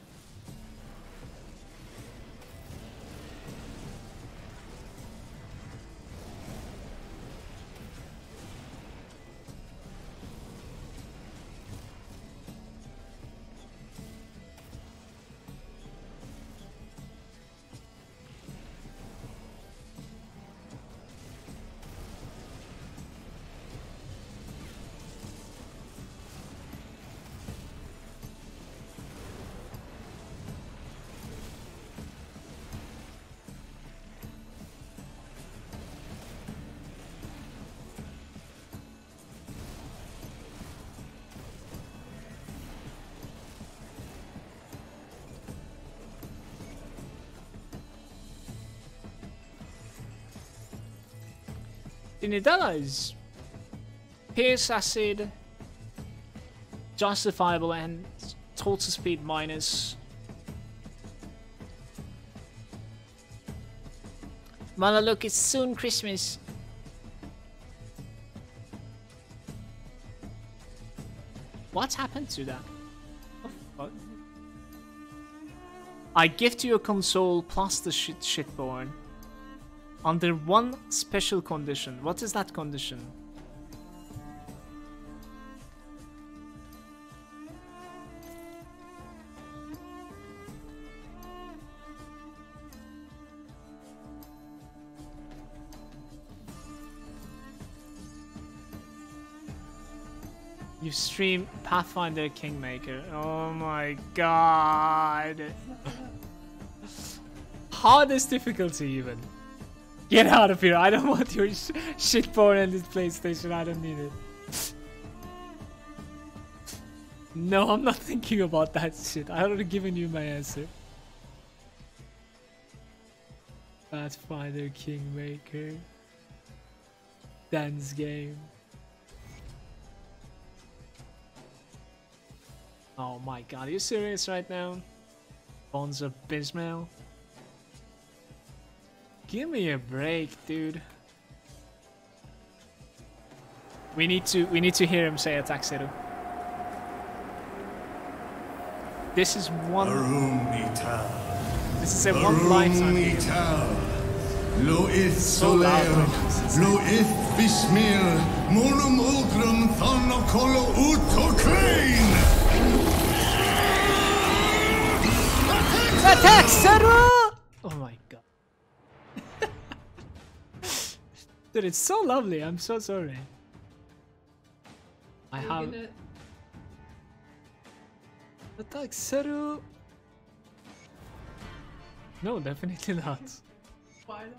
Nidala is Pierce Acid, justifiable, and total speed minus. Mala, look, it's soon Christmas. What happened to that? What? I gift you a console plus the shitborn. Under one special condition. What is that condition? You stream Pathfinder Kingmaker. Oh my god. Hardest difficulty even. Get out of here. I don't want your shitborn and this PlayStation. I don't need it. No, I'm not thinking about that shit. I already given you my answer. Pathfinder Kingmaker. Dance game. Oh my god, are you serious right now? Bones of Bismail? Give me a break, dude. We need to hear him say attack zero. This is one. This is a one lifetime. So loud. Attack zero! Oh my god. Dude, it's so lovely. I'm so sorry. I have attack zero. No, definitely not. Why not?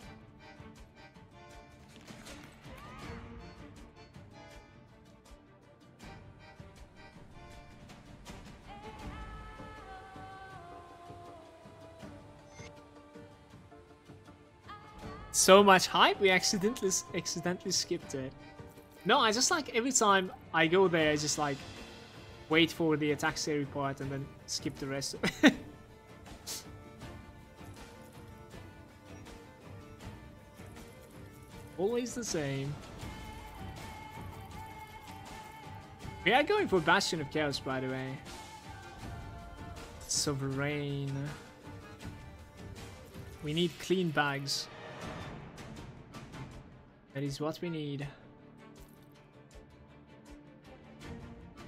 So much hype, we accidentally skipped it. No, I just like every time I go there, I just like wait for the attack series part and then skip the rest. Always the same. We are going for Bastion of Chaos, by the way. Sovereign. We need clean bags. That is what we need.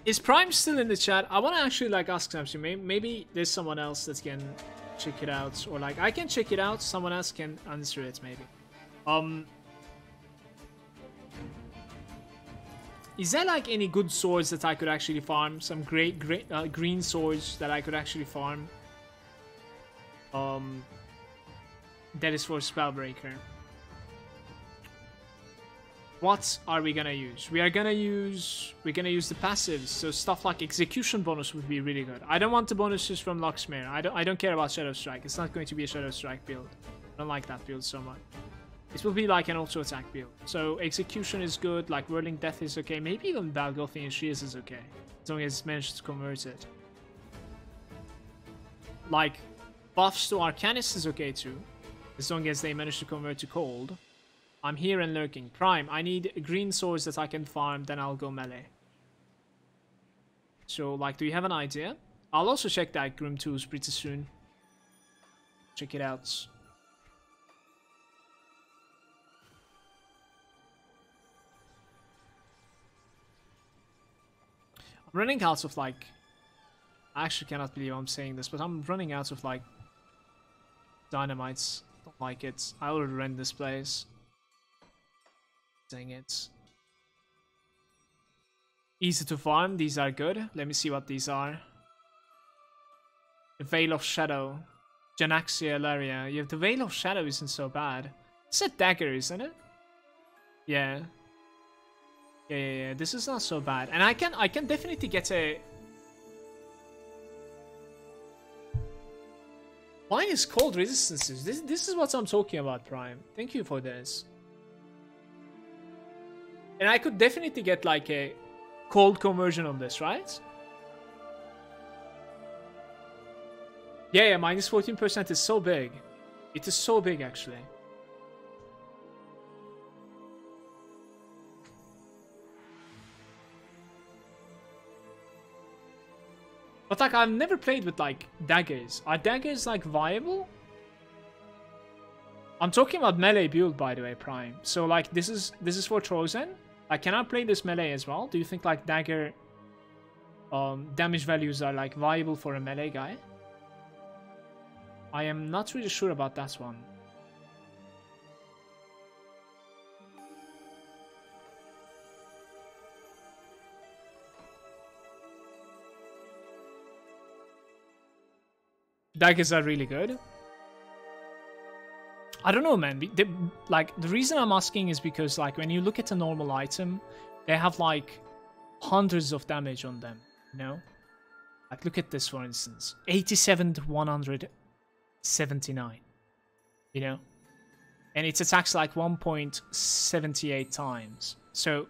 Is Prime still in the chat? I want to actually like ask something. Maybe there's someone else that can check it out, or like I can check it out. Someone else can answer it, maybe. Is there like any good swords that I could actually farm? Some great green swords that I could actually farm. That is for Spellbreaker. What are we gonna use? We're gonna use the passives, so stuff like execution bonus would be really good. I don't want the bonuses from Luxmere. I don't care about Shadow Strike. It's not going to be a Shadow Strike build. I don't like that build so much. This will be like an auto attack build. So execution is good, like Whirling Death is okay, maybe even Balgothian Shears is okay, as long as it's managed to convert it. Like buffs to Arcanist is okay too, as long as they manage to convert to cold. I'm here and lurking. Prime, I need green swords that I can farm, then I'll go melee. So, like, do you have an idea? I'll also check that Grim Tools pretty soon. Check it out. I'm running out of, like... I actually cannot believe I'm saying this, but I'm running out of, like... dynamites. Don't like it. I will rent this place. Dang it. Easy to farm. These are good. Let me see what these are. The Veil of Shadow. Janaxia Ilaria. Yeah, the Veil of Shadow isn't so bad. It's a dagger, isn't it? Yeah. Yeah. This is not so bad. And I can definitely get a... Minus cold resistances. This is what I'm talking about, Prime. Thank you for this. And I could definitely get like a cold conversion on this, right? Yeah, minus 14% is so big. It is so big, actually. But like, I've never played with like daggers. Are daggers like viable? I'm talking about melee build, by the way, Prime. So like, this is for Trozen. Like, can I play this melee as well? Do you think like dagger damage values are like viable for a melee guy? I am not really sure about that one. Daggers are really good. I don't know, man. Like, the reason I'm asking is because, like, when you look at a normal item, they have, like, hundreds of damage on them, you know? Like, look at this, for instance. 87 to 179, you know? And it attacks, like, 1.78 times. So,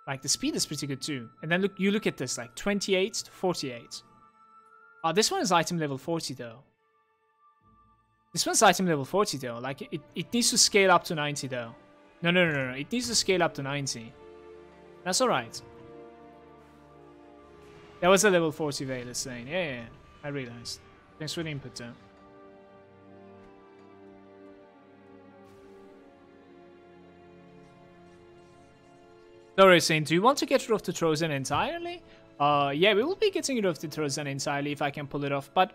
like, the speed is pretty good, too. And then you look at this, like, 28 to 48. This one is item level 40, though. This one's item level 40 though, like it needs to scale up to 90 though. No, it needs to scale up to 90. That's alright. That was a level 40 Veil is saying. Yeah, I realized. Thanks for the input though. Laura is saying, do you want to get rid of the Trozen entirely? Yeah, we will be getting rid of the Trozen entirely if I can pull it off, but...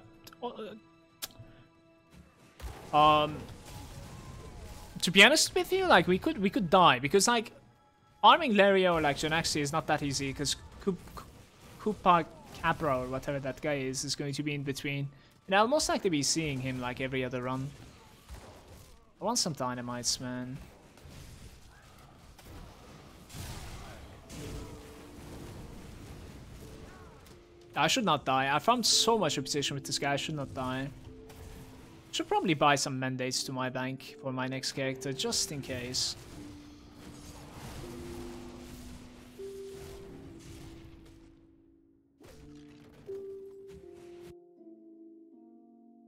to be honest with you, like we could die because like farming Laria or like Janaxi is not that easy because Koopa Capra or whatever that guy is going to be in between, and I'll most likely be seeing him like every other run. I want some dynamites, man. I should not die. I found so much reputation with this guy. I should not die. Should probably buy some mandates to my bank for my next character, just in case.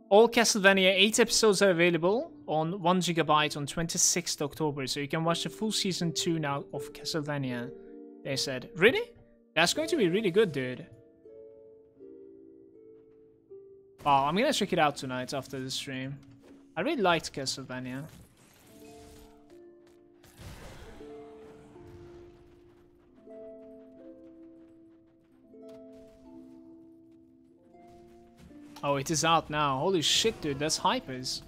All Castlevania 8 episodes are available on 1 GB on 26th October, so you can watch the full season 2 now of Castlevania. They said, really? That's going to be really good, dude. Oh, I'm gonna check it out tonight after the stream. I really liked Castlevania. Oh, it is out now. Holy shit, dude, that's hypers.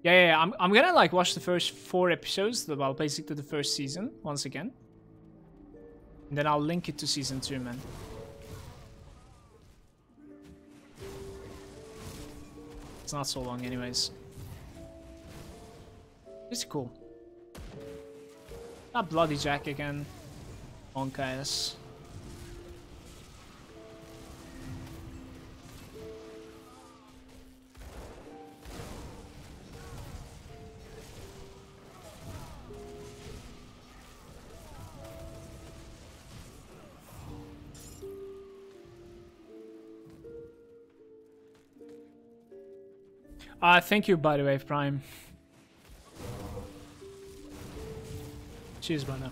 Yeah, I'm gonna like watch the first 4 episodes, well, basically the first season, once again. And then I'll link it to season 2, man. It's not so long anyways. It's cool. Ah, Bloody Jack again. Monk ass. Thank you, by the way, Prime. Cheers, brother.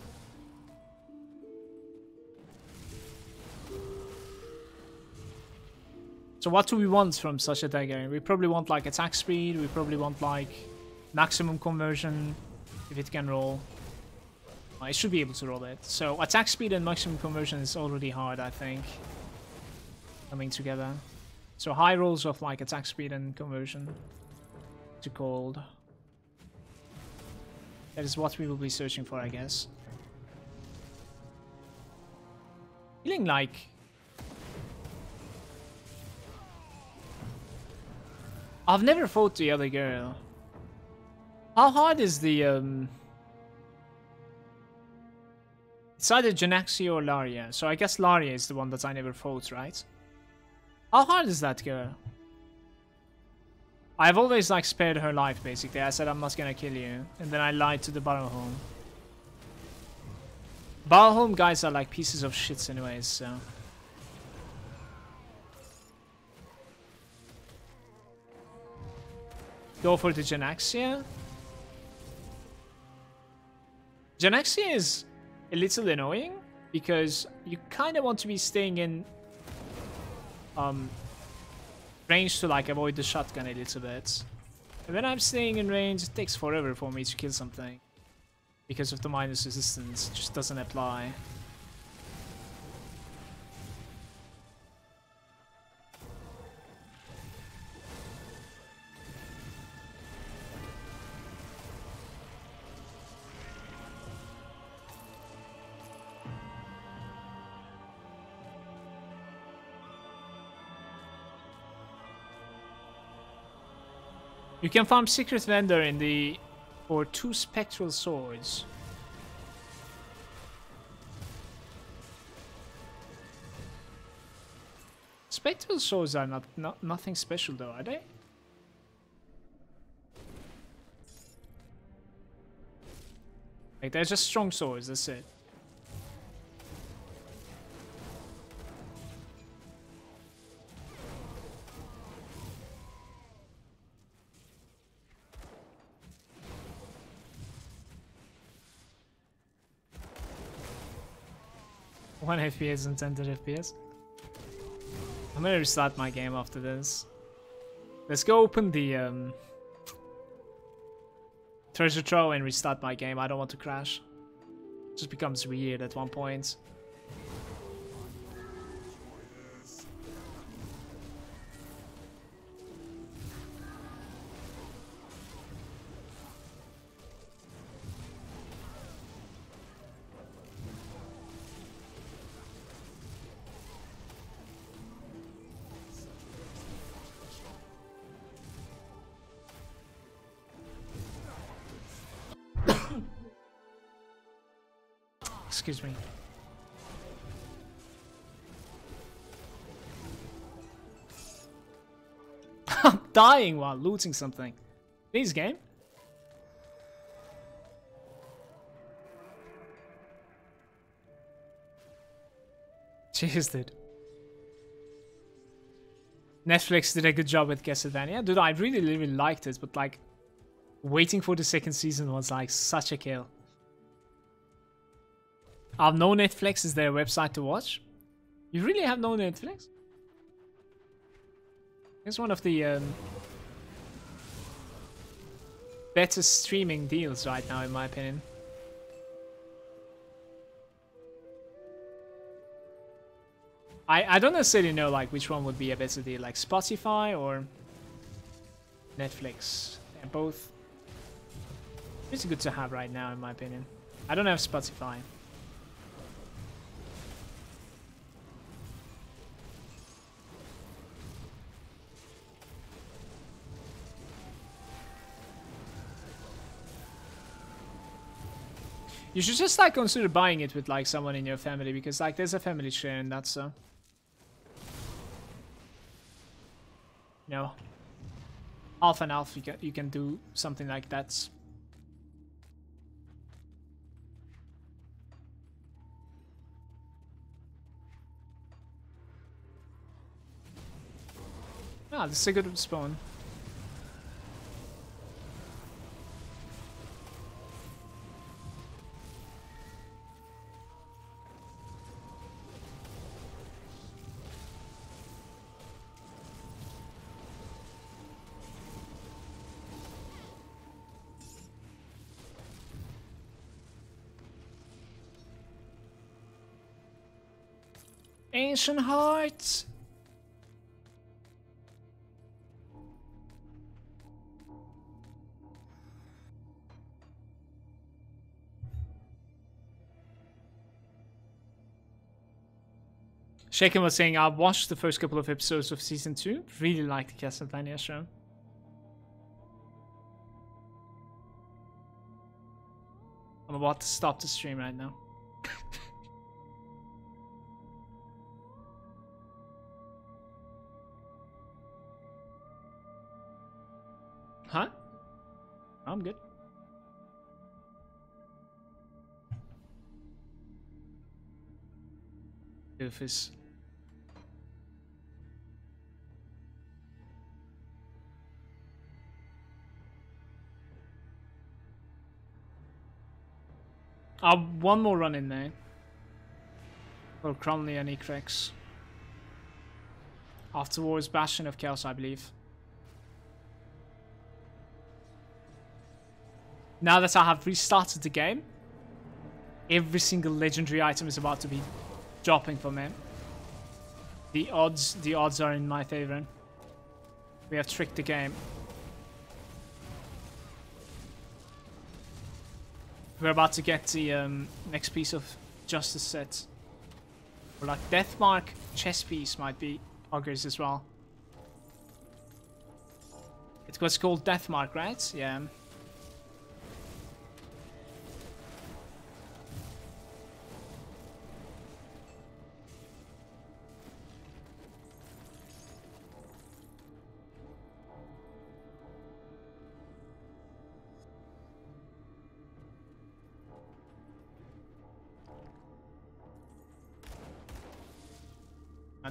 So what do we want from such a dagger? We probably want like attack speed, we probably want like maximum conversion, if it can roll. I should be able to roll it. So attack speed and maximum conversion is already hard, I think, coming together. So high rolls of like attack speed and conversion to gold. That is what we will be searching for, I guess. Feeling like I've never fought the other girl. How hard is the it's either Janaxi or Laria. So I guess Laria is the one that I never fought, right? How hard is that girl? I've always like spared her life, basically. I said I'm not gonna kill you, and then I lied to the Barrowholm. Barrowholm guys are like pieces of shits anyways, so. Go for the Janaxia. Janaxia is a little annoying because you kind of want to be staying in range to like avoid the shotgun a little bit. And when I'm staying in range, it takes forever for me to kill something because of the minus resistance. It just doesn't apply. You can farm Secret Vendor in the for 2 Spectral Swords. Spectral Swords are nothing special though, are they? Like they're just strong swords, that's it. One FPS and 10 FPS. I'm gonna restart my game after this. Let's go open the treasure trove and restart my game. I don't want to crash. It just becomes weird at one point. Excuse me. I'm dying while looting something. Please, game. Cheers, dude. Netflix did a good job with Castlevania. Dude, I really, really liked it, but like, waiting for the second season was like such a kill. No Netflix is their website to watch. You really have no Netflix? It's one of the better streaming deals right now, in my opinion. I don't necessarily know like which one would be a better deal, like Spotify or Netflix. They're both pretty good to have right now, in my opinion. I don't have Spotify. You should just like consider buying it with like someone in your family, because like there's a family share in that, so. No. Half and half, you can do something like that. Ah, this is a good spawn. Ancient Hearts. Shaken was saying, I've watched the first couple of episodes of season 2. Really like the Castlevania show. I'm about to stop the stream right now. Huh? I'm good. Doofus. One more run in there. For Cromley and Ecrex. Afterwards, Bastion of Chaos, I believe. Now that I have restarted the game, every single legendary item is about to be dropping for me. The odds are in my favor. We have tricked the game. We're about to get the next piece of Justice set. Or like Deathmark chess piece might be Augurs as well. It was called Deathmark, right? Yeah.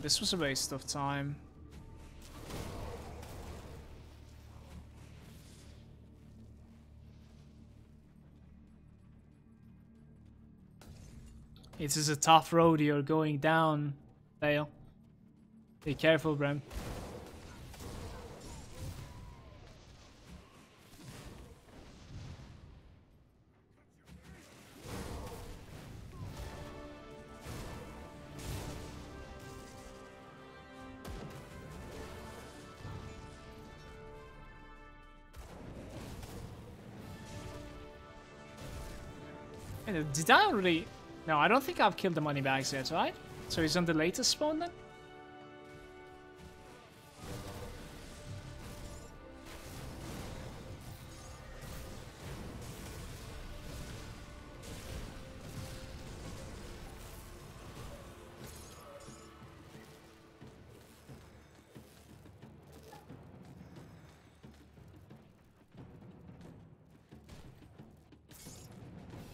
This was a waste of time. It is a tough road you're going down, Dale. Be careful, Bram. Did I already... No, I don't think I've killed the money bags yet, right? So he's on the latest spawn then?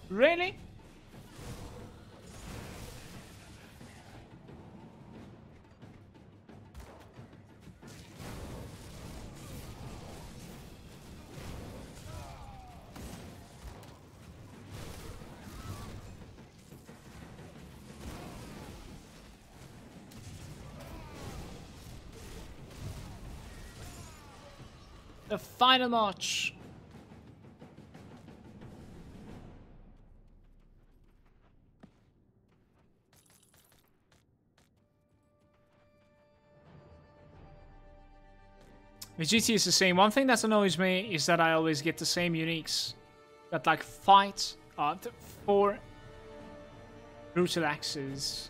Really? The final march. With GT is the same. One thing that annoys me is that I always get the same uniques that like fight 4 brutal axes.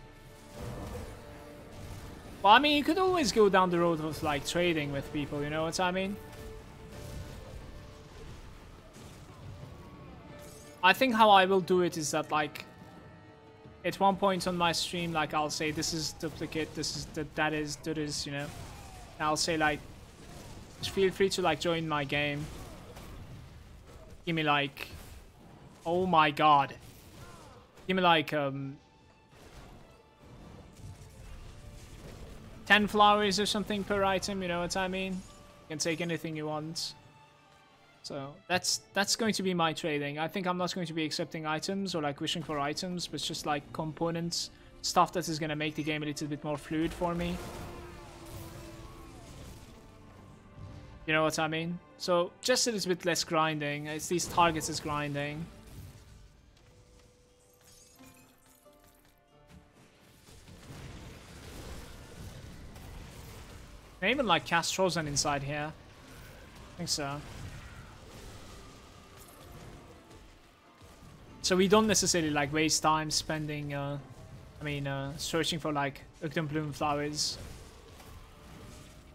Well, I mean, you could always go down the road of like trading with people, you know what I mean? I think how I will do it is that like at one point on my stream, like I'll say this is duplicate, this is that is, you know. And I'll say like, just feel free to like join my game. Give me like, oh my god. Give me like 10 flowers or something per item, you know what I mean? You can take anything you want. So that's going to be my trading. I think I'm not going to be accepting items or like wishing for items, but just like components, stuff that is going to make the game a little bit more fluid for me. You know what I mean? So just a little bit less grinding. It's these targets is grinding. Can I even like cast Trozen inside here? I think so. So we don't necessarily like waste time spending, searching for like Ugden Bloom flowers.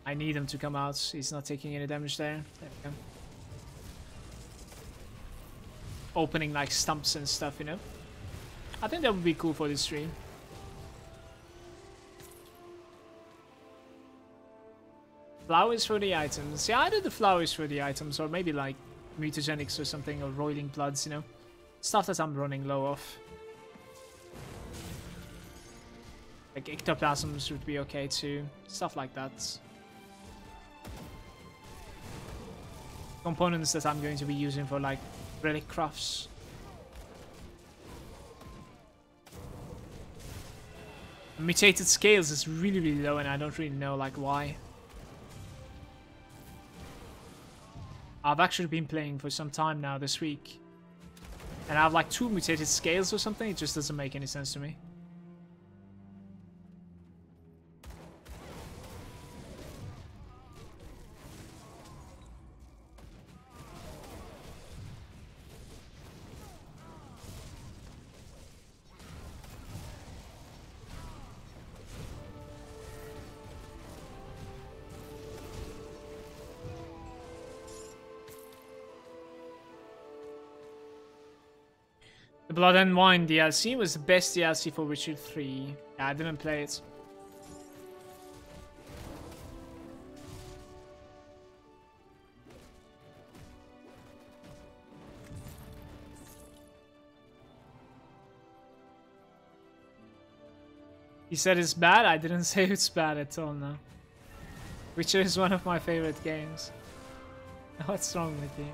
I need him to come out. He's not taking any damage there. There we go. Opening like stumps and stuff, you know. I think that would be cool for this stream. Flowers for the items. Yeah, either the flowers for the items or maybe like mutagenics or something, or roiling bloods, you know. Stuff that I'm running low of. Like ectoplasms would be okay too. Stuff like that. Components that I'm going to be using for like relic crafts. Mutated scales is really, really low and I don't really know like why. I've actually been playing for some time now this week. And I have like 2 mutated scales or something. It just doesn't make any sense to me. The Blood and Wine DLC was the best DLC for Witcher 3. Yeah, I didn't play it. He said it's bad? I didn't say it's bad at all, no. Witcher is one of my favorite games. What's wrong with you?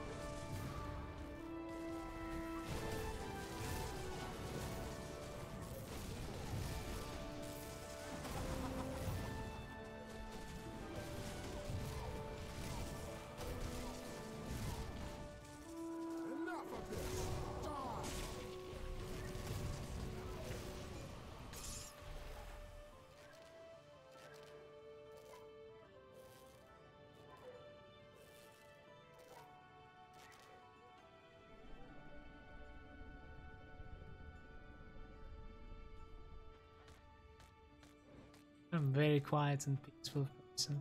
I'm a very quiet and peaceful person.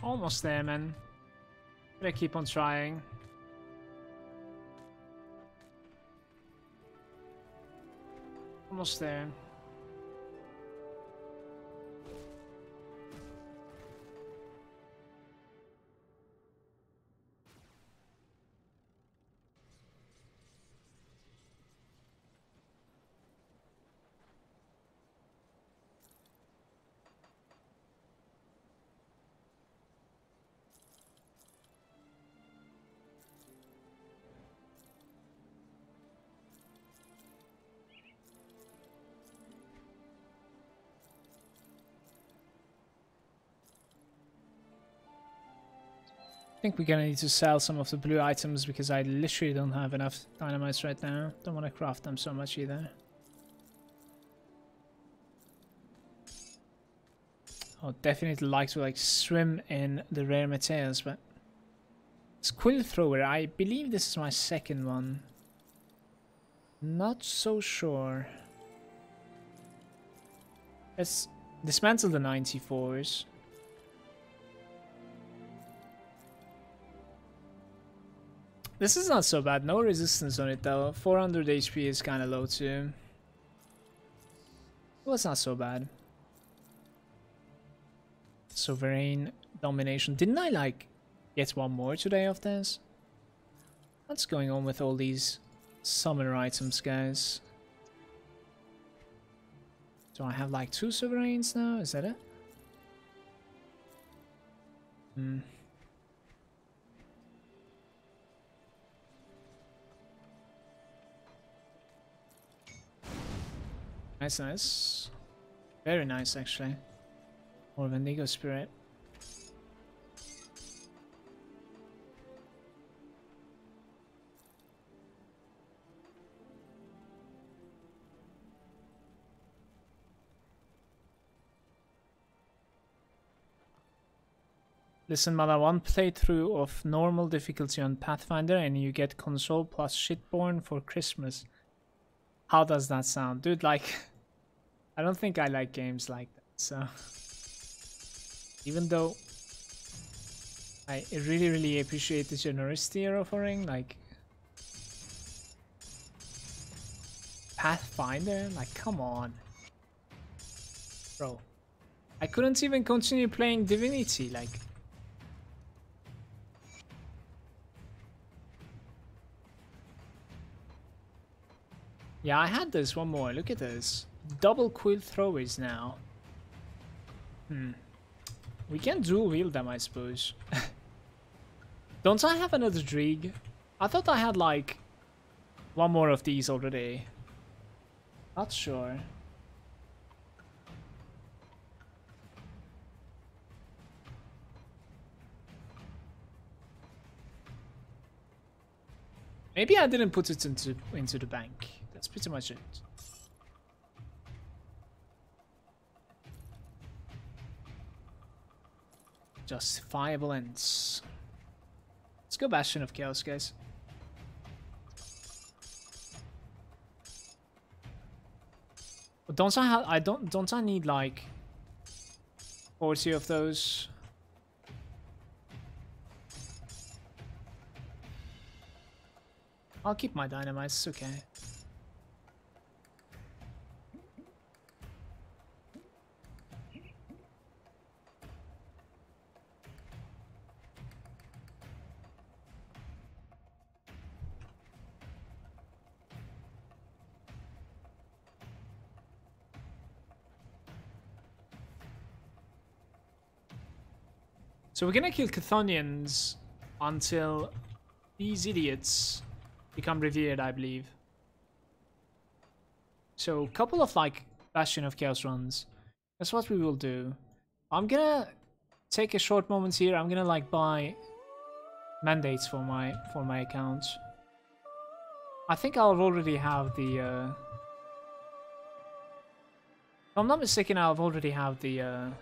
Almost there, man. Gotta keep on trying. Almost there. I think we're gonna need to sell some of the blue items because I literally don't have enough dynamites right now. Don't want to craft them so much either. I would definitely like to like swim in the rare materials, but this quill thrower, I believe this is my second one. Not so sure. Let's dismantle the 94s. This is not so bad. No resistance on it though. 400 HP is kind of low too. Well, it's not so bad. Sovereign domination. Didn't I like get one more today of this? What's going on with all these summoner items, guys? Do I have like 2 sovereigns now? Is that it? Hmm. Nice, nice. Very nice, actually. More Wendigo Spirit. Listen, Mala, one playthrough of normal difficulty on Pathfinder and you get console plus shitborn for Christmas. How does that sound? Dude, like, I don't think I like games like that, so. Even though I really, really appreciate the generosity you're offering, like, Pathfinder? Like, come on. Bro. I couldn't even continue playing Divinity, like. Yeah, I had this, one more. Look at this. Double quill throwers now. We can dual wield them, I suppose. Don't I have another Dreig? I thought I had like one more of these already. Not sure. Maybe I didn't put it into the bank. That's pretty much it. Justifiable ends. Let's go Bastion of Chaos, guys. But don't I have? Don't I need like 40 of those? I'll keep my dynamites. It's okay. So we're gonna kill Chthonians until these idiots become revered, I believe. So a couple of like Bastion of Chaos runs. That's what we will do. I'm gonna take a short moment here. I'm gonna like buy mandates for my account. I think I'll already have the if I'm not mistaken, I'll already have the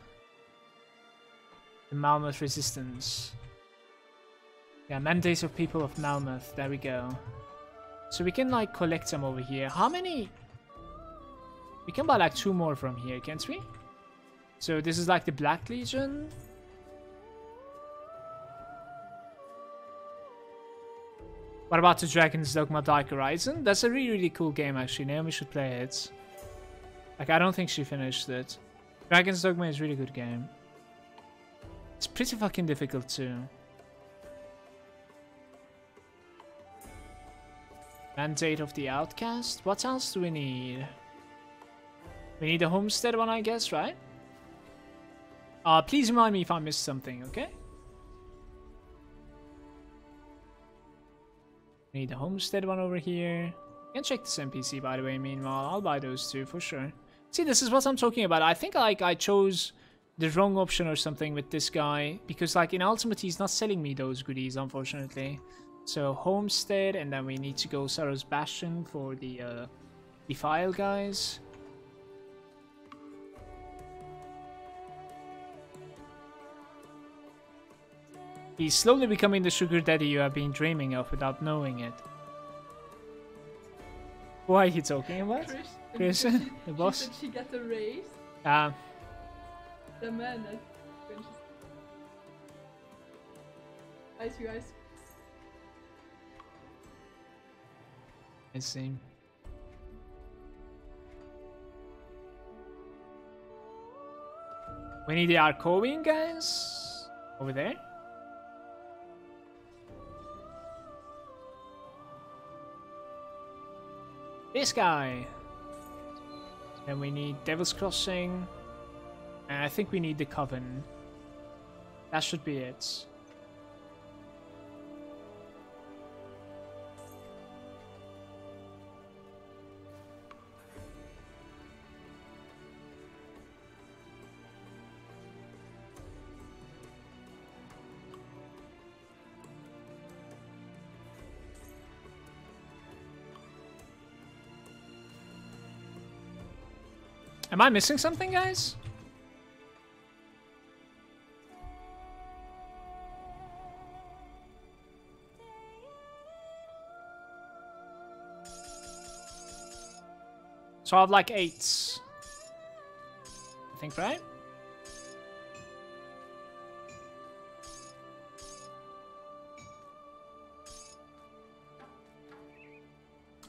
Malmouth resistance. Yeah, mandates of people of Malmouth. There we go. So we can like collect them over here. How many? We can buy like 2 more from here, can't we? So this is like the Black Legion. What about the Dragon's Dogma Dark Horizon? That's a really, really cool game actually. Naomi should play it. Like, I don't think she finished it. Dragon's Dogma is a really good game. It's pretty fucking difficult too. Mandate of the Outcast. What else do we need? We need a homestead one, I guess, right? Please remind me if I missed something, okay? We need a homestead one over here. You can check this NPC, by the way, meanwhile. I'll buy those 2 for sure. See, this is what I'm talking about. I think like I chose the wrong option or something with this guy, because like in Ultimate he's not selling me those goodies, unfortunately. So Homestead, and then we need to go Saros Bastion for the Defile guys. He's slowly becoming the sugar daddy you have been dreaming of without knowing it. Why are you talking about? Chris, the boss? She said she got a raise. The man that when she... Ice, you guys. I see. We need the Arcovian guys over there. This guy. Then we need Devil's Crossing. And I think we need the Coven. That should be it. Am I missing something, guys? So I have like 8. I think, right?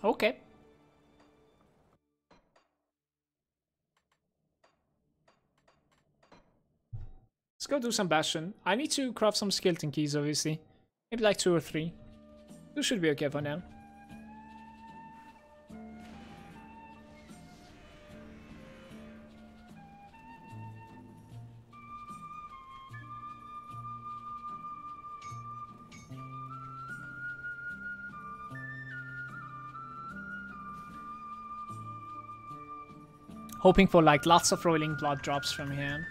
Okay. Let's go do some Bastion. I need to craft some skeleton keys, obviously. Maybe like 2 or 3. 2 should be okay for now. Hoping for like lots of rolling blood drops from here.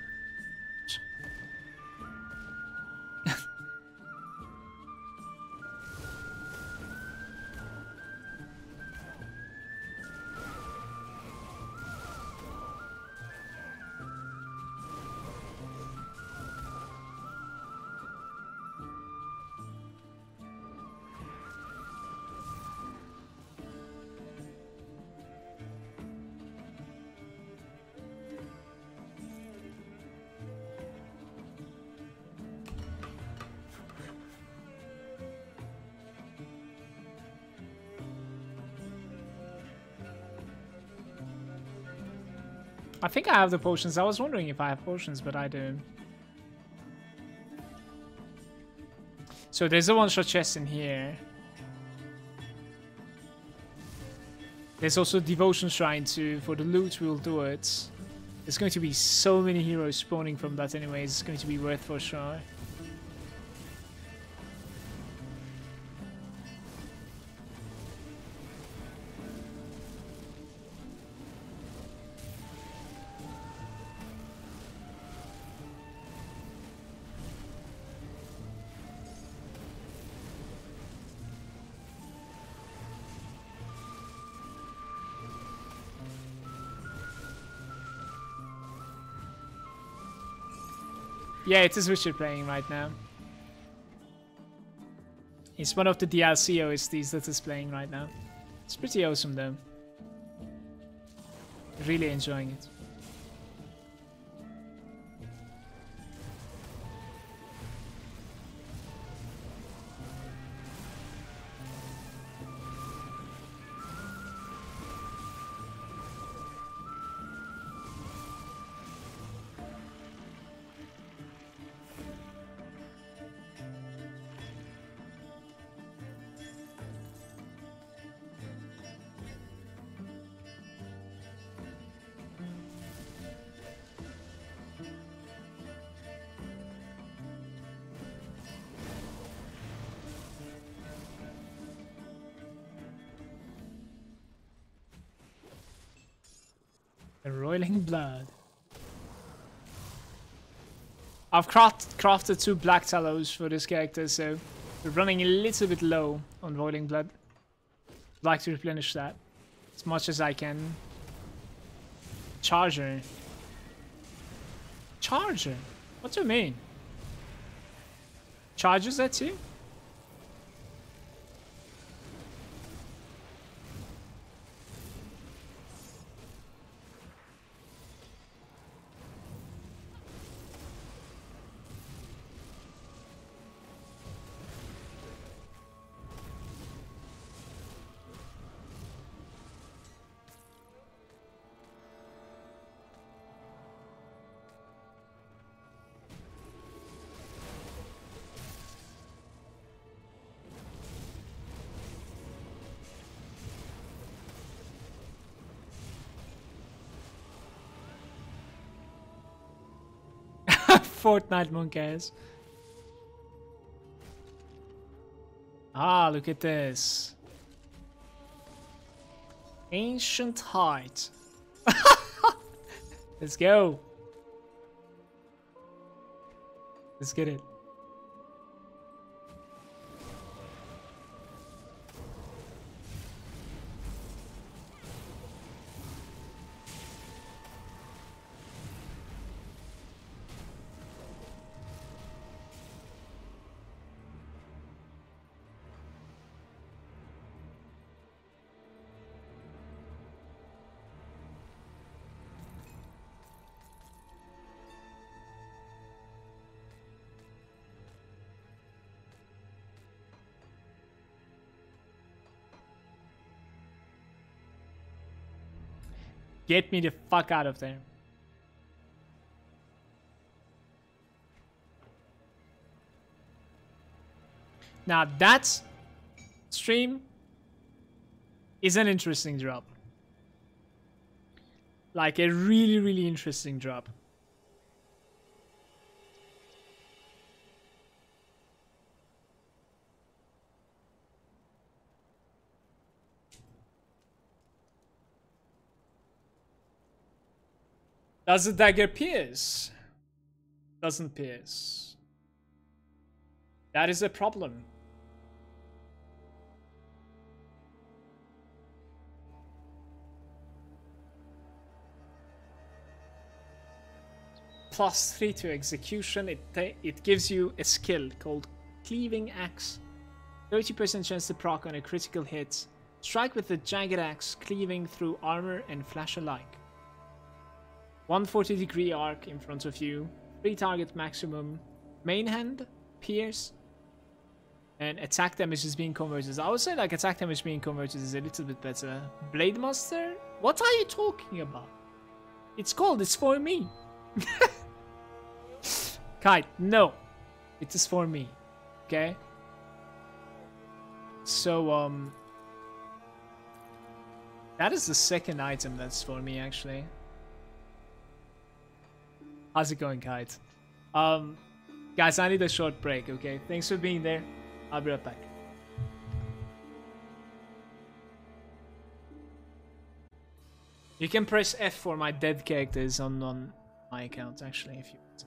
I think I have the potions. I was wondering if I have potions, but I do. So there's a one-shot chest in here. There's also Devotion Shrine too. For the loot, we'll do it. There's going to be so many heroes spawning from that anyways. It's going to be worth for sure. Yeah, it is Witcher playing right now. It's one of the DLC OSTs that is playing right now. It's pretty awesome though. Really enjoying it. The roiling blood. I've crafted 2 black tallows for this character, so we're running a little bit low on Boiling Blood. I'd like to replenish that as much as I can. Charger. Charger? What do you mean? Charges that too? Fortnite monkeys. Ah, look at this. Ancient Height. Let's go. Let's get it. Get me the fuck out of there. Now that stream is an interesting drop. Like a really, really interesting drop. Does the dagger pierce? Doesn't pierce. That is a problem. +3 to execution. It gives you a skill called Cleaving Axe. 30% chance to proc on a critical hit. Strike with the jagged axe, cleaving through armor and flash alike. 140-degree arc in front of you, 3 target maximum, main hand, pierce, and attack damage is being converted. I would say like attack damage being converted is a little bit better. Blade Master? What are you talking about? It's called, it's for me. Kite, no. It is for me. Okay? So, that is the second item that's for me actually. How's it going, Kite? Guys, I need a short break, okay? Thanks for being there. I'll be right back. You can press F for my dead characters on my account, actually, if you want.